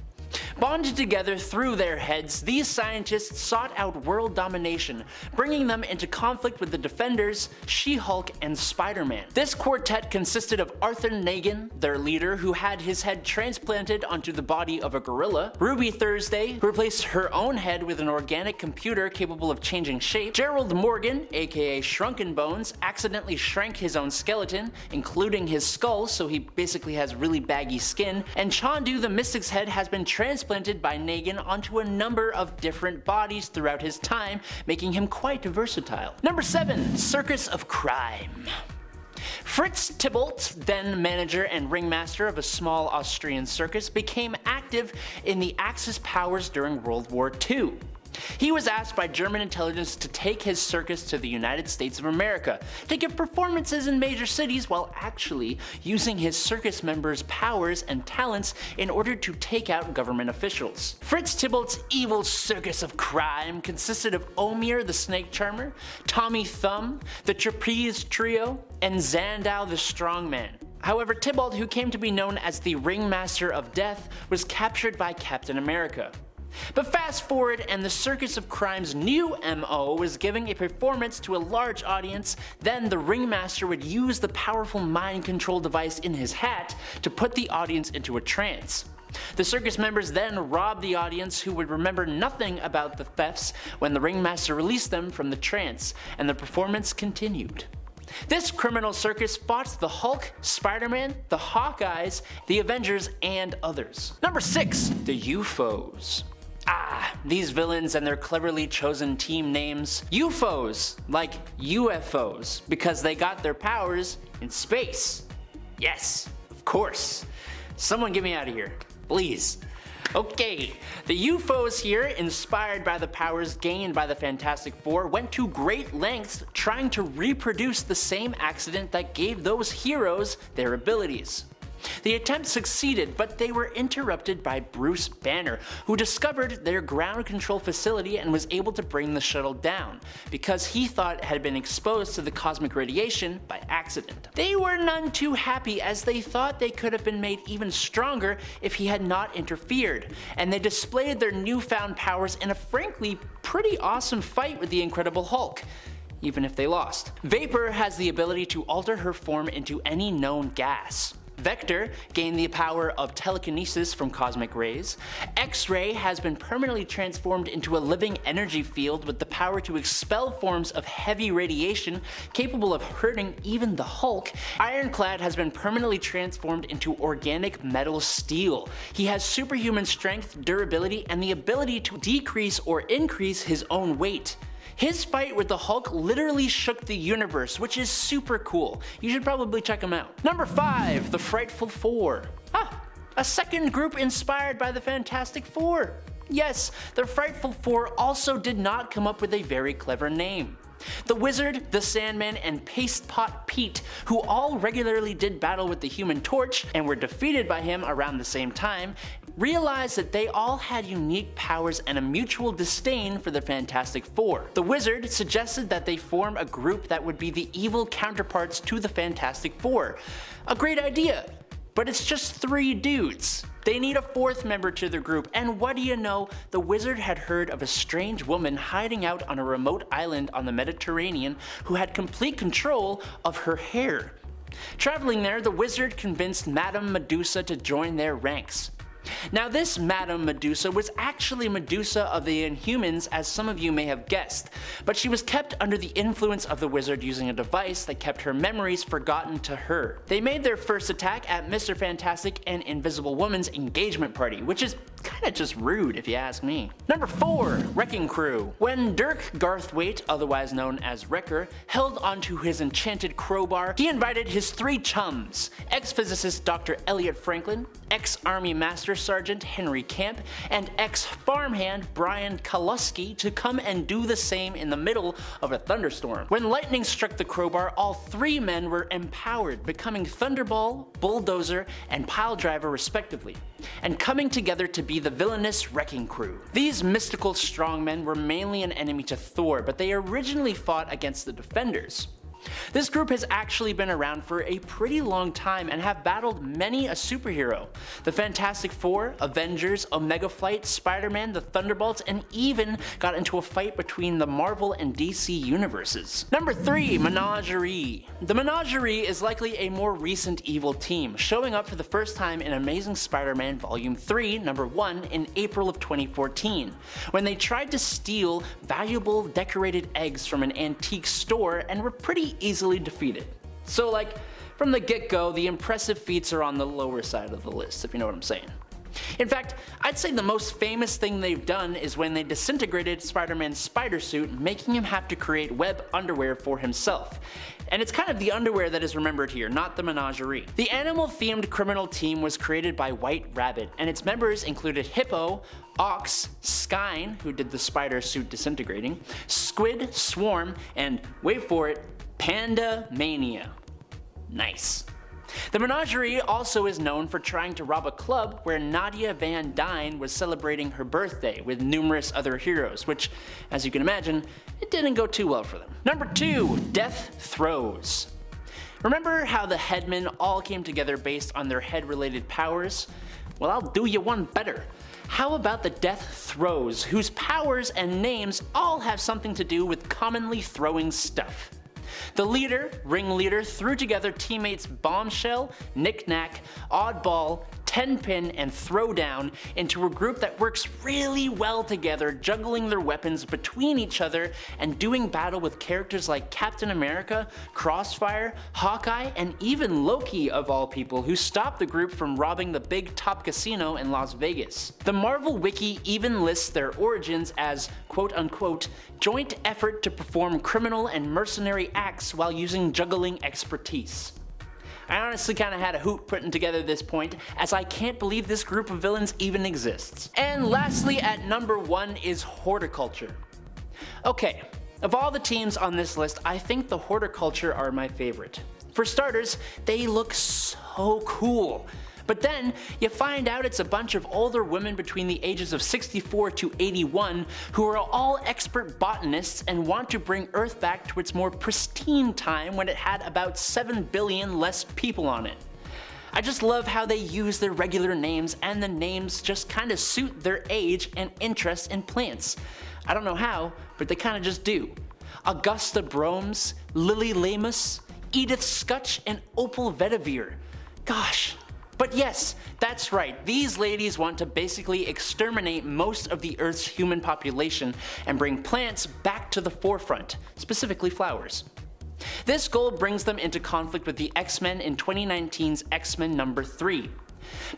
Bonded together through their heads, these scientists sought out world domination, bringing them into conflict with the Defenders, She-Hulk, and Spider-Man. This quartet consisted of Arthur Nagin, their leader, who had his head transplanted onto the body of a gorilla, Ruby Thursday, who replaced her own head with an organic computer capable of changing shape, Gerald Morgan, aka Shrunken Bones, accidentally shrank his own skeleton, including his skull, so he basically has really baggy skin, and Chandu the Mystic's head has been transplanted by Nagin onto a number of different bodies throughout his time, making him quite versatile. Number 7. Circus of Crime. Fritz Tybalt, then manager and ringmaster of a small Austrian circus, became active in the Axis powers during World War II. He was asked by German intelligence to take his circus to the United States of America to give performances in major cities while actually using his circus members' powers and talents in order to take out government officials. Fritz Tybalt's evil circus of crime consisted of Omir the Snake Charmer, Tommy Thumb, the Trapeze Trio, and Zandow the Strongman. However, Tybalt, who came to be known as the Ringmaster of Death, was captured by Captain America. But fast forward, and the Circus of Crime's new MO was giving a performance to a large audience. Then the Ringmaster would use the powerful mind control device in his hat to put the audience into a trance. The circus members then robbed the audience, who would remember nothing about the thefts when the Ringmaster released them from the trance, and the performance continued. This criminal circus fought the Hulk, Spider-Man, the Hawkeyes, the Avengers, and others. Number 6. The UFOs. These villains and their cleverly chosen team names. UFOs, like UFOs, because they got their powers in space. Yes, of course. Someone get me out of here, please. Okay, the UFOs here, inspired by the powers gained by the Fantastic Four, went to great lengths trying to reproduce the same accident that gave those heroes their abilities. The attempt succeeded, but they were interrupted by Bruce Banner, who discovered their ground control facility and was able to bring the shuttle down, because he thought it had been exposed to the cosmic radiation by accident. They were none too happy, as they thought they could have been made even stronger if he had not interfered, and they displayed their newfound powers in a frankly pretty awesome fight with the Incredible Hulk, even if they lost. Vapor has the ability to alter her form into any known gas. Vector gained the power of telekinesis from cosmic rays. X-Ray has been permanently transformed into a living energy field with the power to expel forms of heavy radiation capable of hurting even the Hulk. Ironclad has been permanently transformed into organic metal steel. He has superhuman strength, durability, and the ability to decrease or increase his own weight. His fight with the Hulk literally shook the universe, which is super cool. You should probably check him out. Number 5. The Frightful Four. A second group inspired by the Fantastic Four. Yes, the Frightful Four also did not come up with a very clever name. The Wizard, the Sandman, and Paste Pot Pete, who all regularly did battle with the Human Torch and were defeated by him around the same time, realized that they all had unique powers and a mutual disdain for the Fantastic Four. The Wizard suggested that they form a group that would be the evil counterparts to the Fantastic Four. A great idea, but it's just 3 dudes. They need a 4th member to their group, and what do you know, the Wizard had heard of a strange woman hiding out on a remote island on the Mediterranean who had complete control of her hair. Traveling there, the Wizard convinced Madame Medusa to join their ranks. Now, this Madame Medusa was actually Medusa of the Inhumans, as some of you may have guessed, but she was kept under the influence of the Wizard using a device that kept her memories forgotten to her. They made their first attack at Mr. Fantastic and Invisible Woman's engagement party, which is kinda just rude if you ask me. Number 4. Wrecking Crew. When Dirk Garthwaite, otherwise known as Wrecker, held onto his enchanted crowbar, he invited his 3 chums, ex-physicist Dr. Elliot Franklin, ex-Army Master Sergeant Henry Camp, and ex-farmhand Brian Kalusky to come and do the same in the middle of a thunderstorm. When lightning struck the crowbar, all 3 men were empowered, becoming Thunderball, Bulldozer, and Piledriver respectively, and coming together to be the villainous Wrecking Crew. These mystical strongmen were mainly an enemy to Thor, but they originally fought against the Defenders. This group has actually been around for a pretty long time and have battled many a superhero. The Fantastic Four, Avengers, Omega Flight, Spider-Man, the Thunderbolts, and even got into a fight between the Marvel and DC universes. Number 3, Menagerie. The Menagerie is likely a more recent evil team, showing up for the first time in Amazing Spider-Man Volume 3, Number 1 in April of 2014, when they tried to steal valuable decorated eggs from an antique store and were pretty easily defeated. So like, from the get-go, the impressive feats are on the lower side of the list, if you know what I'm saying. In fact, I'd say the most famous thing they've done is when they disintegrated Spider-Man's spider suit, making him have to create web underwear for himself. And it's kind of the underwear that is remembered here, not the menagerie. The animal-themed criminal team was created by White Rabbit, and its members included Hippo, Ox, Skyne, who did the spider suit disintegrating, Squid, Swarm, and, wait for it, Panda Mania. Nice. The Menagerie also is known for trying to rob a club where Nadia Van Dyne was celebrating her birthday with numerous other heroes, which, as you can imagine, it didn't go too well for them. Number 2, Death Throes. Remember how the headmen all came together based on their head-related powers? Well, I'll do you one better. How about the Death Throes, whose powers and names all have something to do with commonly throwing stuff? The ringleader, threw together teammates Bombshell, Knick-Knack, Oddball, Tenpin, and Throwdown into a group that works really well together, juggling their weapons between each other and doing battle with characters like Captain America, Crossfire, Hawkeye, and even Loki of all people, who stopped the group from robbing the big top casino in Las Vegas. The Marvel Wiki even lists their origins as quote-unquote joint effort to perform criminal and mercenary acts while using juggling expertise. I honestly kinda had a hoot putting together this point, as I can't believe this group of villains even exists. And lastly, at number 1 is Horticulture. Okay, of all the teams on this list, I think the Horticulture are my favorite. For starters, they look so cool. But then, you find out it's a bunch of older women between the ages of 64 to 81 who are all expert botanists and want to bring Earth back to its more pristine time when it had about 7 billion less people on it. I just love how they use their regular names, and the names just kinda suit their age and interest in plants. I don't know how, but they kinda just do. Augusta Bromes, Lily Lamus, Edith Scutch, and Opal Vetiver. Gosh. But yes, that's right, these ladies want to basically exterminate most of the Earth's human population and bring plants back to the forefront, specifically flowers. This goal brings them into conflict with the X-Men in 2019's X-Men number 3.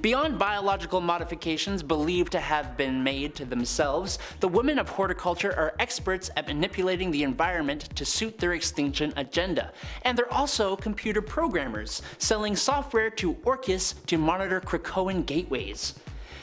Beyond biological modifications believed to have been made to themselves, the women of Horticulture are experts at manipulating the environment to suit their extinction agenda, and they're also computer programmers, selling software to Orcus to monitor Krakoan gateways.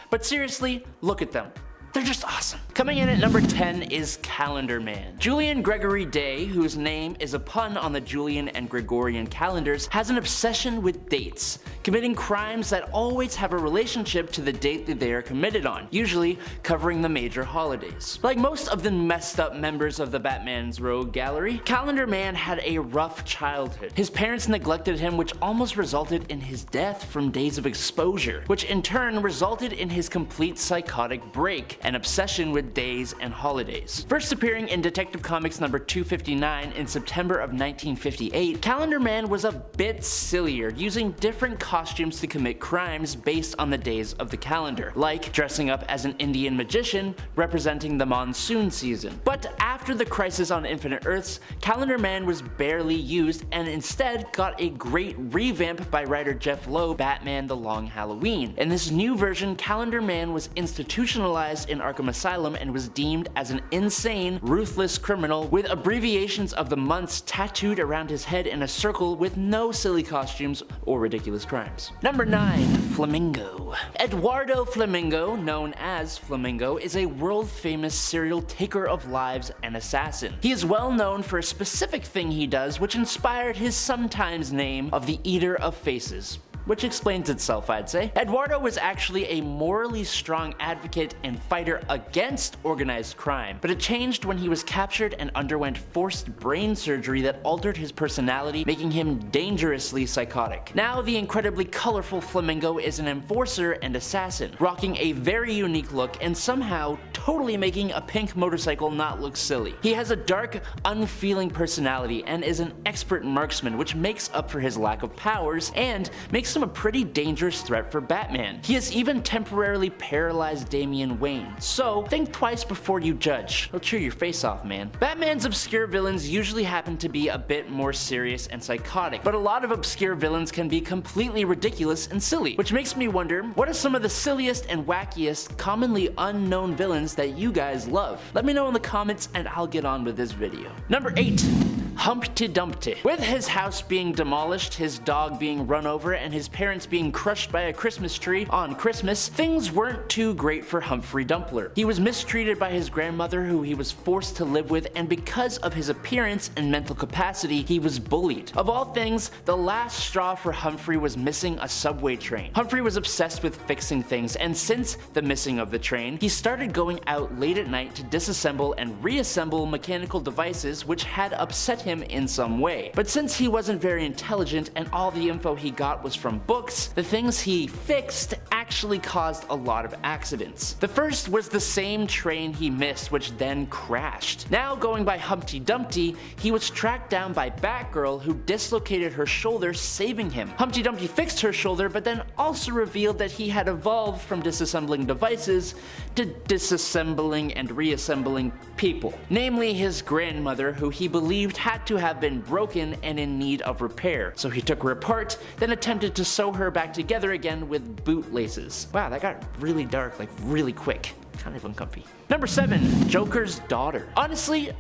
But seriously, look at them. They're just awesome. Coming in at number 10 is Calendar Man. Julian Gregory Day, whose name is a pun on the Julian and Gregorian calendars, has an obsession with dates, committing crimes that always have a relationship to the date that they are committed on, usually covering the major holidays. Like most of the messed up members of the Batman's rogue gallery, Calendar Man had a rough childhood. His parents neglected him, which almost resulted in his death from days of exposure, which in turn resulted in his complete psychotic break, an obsession with days and holidays. First appearing in Detective Comics number 259 in September of 1958, Calendar Man was a bit sillier, using different costumes to commit crimes based on the days of the calendar, like dressing up as an Indian magician representing the monsoon season. But after the Crisis on Infinite Earths, Calendar Man was barely used and instead got a great revamp by writer Jeff Loeb, Batman The Long Halloween. In this new version, Calendar Man was institutionalized in Arkham Asylum and was deemed as an insane, ruthless criminal with abbreviations of the months tattooed around his head in a circle with no silly costumes or ridiculous crimes. Number 9. Flamingo. Eduardo Flamingo, known as Flamingo, is a world-famous serial taker of lives and assassin. He is well known for a specific thing he does which inspired his sometimes name of the Eater of Faces. which explains itself, I'd say. Eduardo was actually a morally strong advocate and fighter against organized crime, but it changed when he was captured and underwent forced brain surgery that altered his personality, making him dangerously psychotic. Now, the incredibly colorful Flamingo is an enforcer and assassin, rocking a very unique look and somehow totally making a pink motorcycle not look silly. He has a dark, unfeeling personality and is an expert marksman, which makes up for his lack of powers and makes him a pretty dangerous threat for Batman. He has even temporarily paralyzed Damian Wayne, so think twice before you judge. He'll chew your face off, man. Batman's obscure villains usually happen to be a bit more serious and psychotic, but a lot of obscure villains can be completely ridiculous and silly, which makes me wonder, what are some of the silliest and wackiest, commonly unknown villains that you guys love? Let me know in the comments and I'll get on with this video. Number 8. Humpty Dumpty. With his house being demolished, his dog being run over, and his parents being crushed by a Christmas tree on Christmas, things weren't too great for Humphrey Dumpler. He was mistreated by his grandmother, who he was forced to live with, and because of his appearance and mental capacity, he was bullied. Of all things, the last straw for Humphrey was missing a subway train. Humphrey was obsessed with fixing things, and since the missing of the train, he started going out late at night to disassemble and reassemble mechanical devices which had upset him in some way. But since he wasn't very intelligent and all the info he got was from books, the things he fixed actually caused a lot of accidents. The first was the same train he missed, which then crashed. Now going by Humpty Dumpty, he was tracked down by Batgirl, who dislocated her shoulder, saving him. Humpty Dumpty fixed her shoulder, but then also revealed that he had evolved from disassembling devices to disassembling and reassembling people. Namely his grandmother, who he believed had to have been broken and in need of repair. So he took her apart, then attempted to sew her back together again with bootlaces. Wow, that got really dark, like really quick. Kind of uncomfy. Number 7. Joker's daughter. Honestly,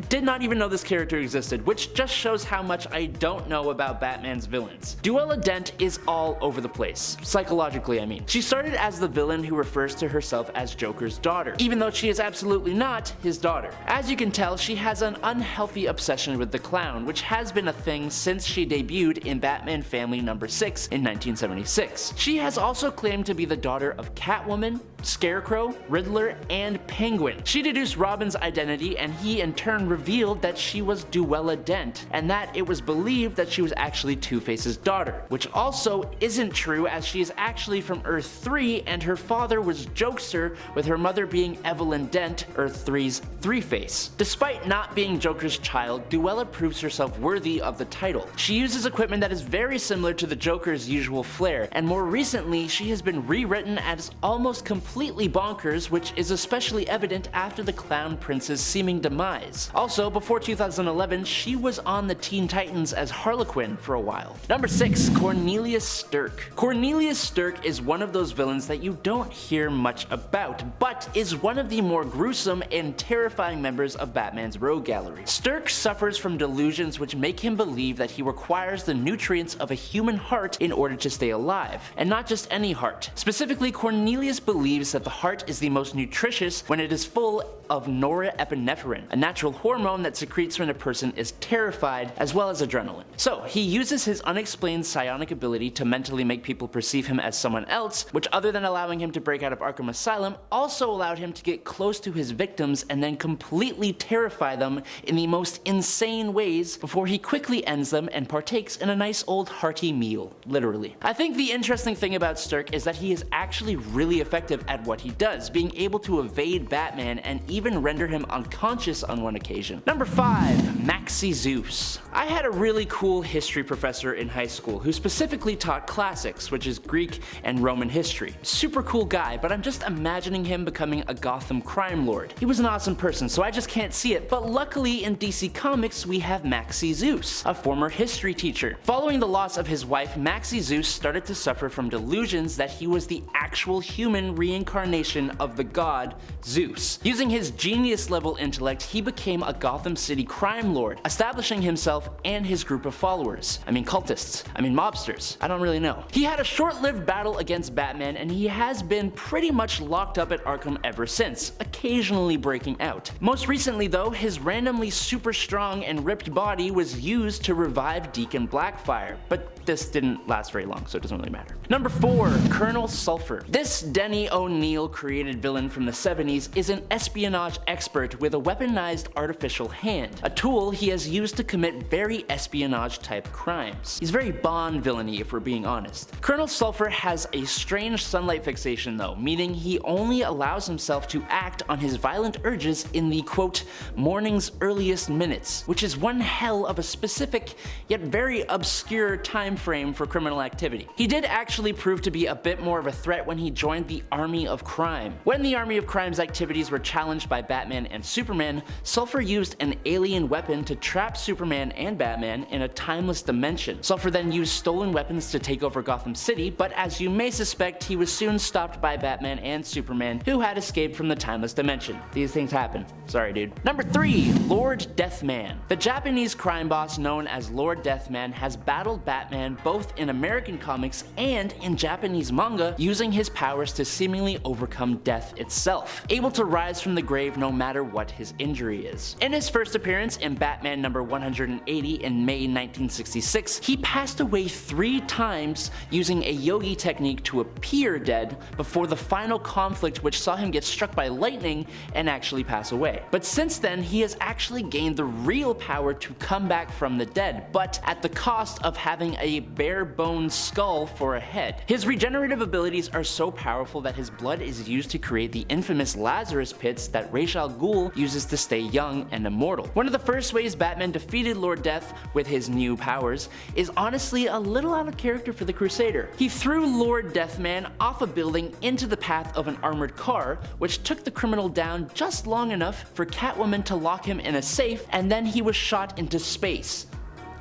did not even know this character existed, which just shows how much I don't know about Batman's villains. Duela Dent is all over the place, psychologically I mean. She started as the villain who refers to herself as Joker's daughter, even though she is absolutely not his daughter. As you can tell, she has an unhealthy obsession with the clown, which has been a thing since she debuted in Batman Family number 6 in 1976. She has also claimed to be the daughter of Catwoman, Scarecrow, Riddler, and Penguin. She deduced Robin's identity, and he in turn revealed that she was Duela Dent, and that it was believed that she was actually Two-Face's daughter, which also isn't true, as she is actually from Earth 3 and her father was Jokester, with her mother being Evelyn Dent, Earth 3's Three-Face. Despite not being Joker's child, Duela proves herself worthy of the title. She uses equipment that is very similar to the Joker's usual flair, and more recently she has been rewritten as almost completely bonkers, which is especially evident after the Clown Prince's seeming demise. Also, before 2011, she was on the Teen Titans as Harlequin for a while. Number 6. Cornelius Stirk. Cornelius Stirk is one of those villains that you don't hear much about, but is one of the more gruesome and terrifying members of Batman's rogue gallery. Stirk suffers from delusions which make him believe that he requires the nutrients of a human heart in order to stay alive, and not just any heart. Specifically, Cornelius believes that the heart is the most nutritious when it is full of norepinephrine, a natural hormone that secretes when a person is terrified, as well as adrenaline. So he uses his unexplained psionic ability to mentally make people perceive him as someone else, which, other than allowing him to break out of Arkham Asylum, also allowed him to get close to his victims and then completely terrify them in the most insane ways before he quickly ends them and partakes in a nice old hearty meal, literally. I think the interesting thing about Stirk is that he is actually really effective at what he does, being able to evade Batman and even render him unconscious on one occasion. Number 5. Maxi Zeus. I had a really cool history professor in high school who specifically taught classics, which is Greek and Roman history. Super cool guy, but I'm just imagining him becoming a Gotham crime lord. He was an awesome person, so I just can't see it, but luckily in DC Comics we have Maxi Zeus, a former history teacher. Following the loss of his wife, Maxi Zeus started to suffer from delusions that he was the actual human reincarnation of the god Zeus. Using his genius level intellect, he became a Gotham City crime lord, establishing himself himself and his group of followers. I mean cultists. I mean mobsters. I don't really know. He had a short-lived battle against Batman, and he has been pretty much locked up at Arkham ever since, occasionally breaking out. Most recently though, his randomly super strong and ripped body was used to revive Deacon Blackfire, but this didn't last very long, so it doesn't really matter. Number 4, Colonel Sulphur. This Denny O'Neil created villain from the 70s is an espionage expert with a weaponized artificial hand, a tool he has used to commit very espionage type crimes. He's very Bond villainy if we're being honest. Colonel Sulphur has a strange sunlight fixation though, meaning he only allows himself to act on his violent urges in the quote, morning's earliest minutes, which is one hell of a specific yet very obscure time frame for criminal activity. He did actually prove to be a bit more of a threat when he joined the Army of Crime. When the Army of Crime's activities were challenged by Batman and Superman, Sulphur used an alien weapon to trap Superman and Batman in a timeless dimension. Sulphur then used stolen weapons to take over Gotham City, but as you may suspect, he was soon stopped by Batman and Superman, who had escaped from the timeless dimension. These things happen. Sorry, dude. Number 3, Lord Deathman. The Japanese crime boss known as Lord Deathman has battled Batman both in American comics and in Japanese manga, using his powers to seemingly overcome death itself, able to rise from the grave no matter what his injury is. In his first appearance in Batman number 180 in May 1966, he passed away 3 times using a yogi technique to appear dead before the final conflict, which saw him get struck by lightning and actually pass away. But since then, he has actually gained the real power to come back from the dead, but at the cost of having a bare bones skull for a head. His regenerative abilities are so powerful that his blood is used to create the infamous Lazarus pits that Ra's al Ghul uses to stay young and immortal. One of the first ways Batman defeated Lord Death with his new powers is honestly a little out of character for the Crusader. He threw Lord Deathman off a building into the path of an armored car, which took the criminal down just long enough for Catwoman to lock him in a safe, and then he was shot into space.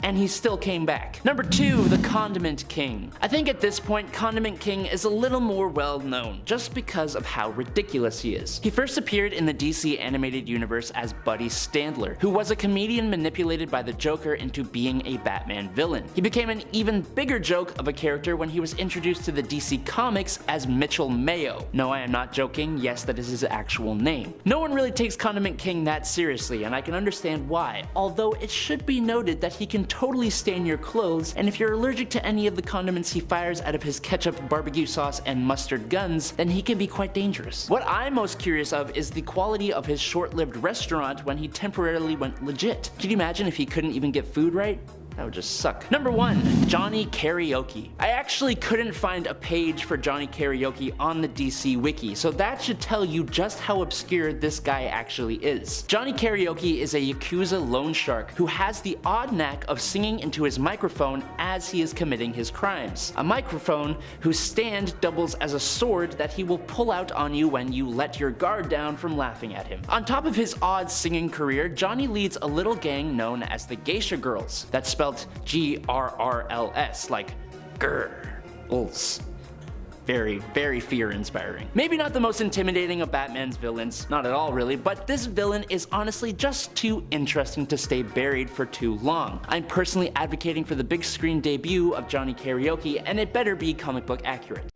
And he still came back. Number 2, the Condiment King. I think at this point, Condiment King is a little more well known, just because of how ridiculous he is. He first appeared in the DC animated universe as Buddy Standler, who was a comedian manipulated by the Joker into being a Batman villain. He became an even bigger joke of a character when he was introduced to the DC comics as Mitchell Mayo. No, I am not joking, yes, that is his actual name. No one really takes Condiment King that seriously, and I can understand why, although it should be noted that he can totally stain your clothes, and if you're allergic to any of the condiments he fires out of his ketchup, barbecue sauce, and mustard guns, then he can be quite dangerous. What I'm most curious of is the quality of his short-lived restaurant when he temporarily went legit. Can you imagine if he couldn't even get food right? That would just suck. Number 1, Johnny Karaoke. I actually couldn't find a page for Johnny Karaoke on the DC wiki, so that should tell you just how obscure this guy actually is. Johnny Karaoke is a Yakuza loan shark who has the odd knack of singing into his microphone as he is committing his crimes. A microphone whose stand doubles as a sword that he will pull out on you when you let your guard down from laughing at him. On top of his odd singing career, Johnny leads a little gang known as the Geisha Girls. That's spelled Grrrls, like girls. Very, very fear-inspiring. Maybe not the most intimidating of Batman's villains, not at all really, but this villain is honestly just too interesting to stay buried for too long. I'm personally advocating for the big screen debut of Johnny Karaoke, and it better be comic book accurate.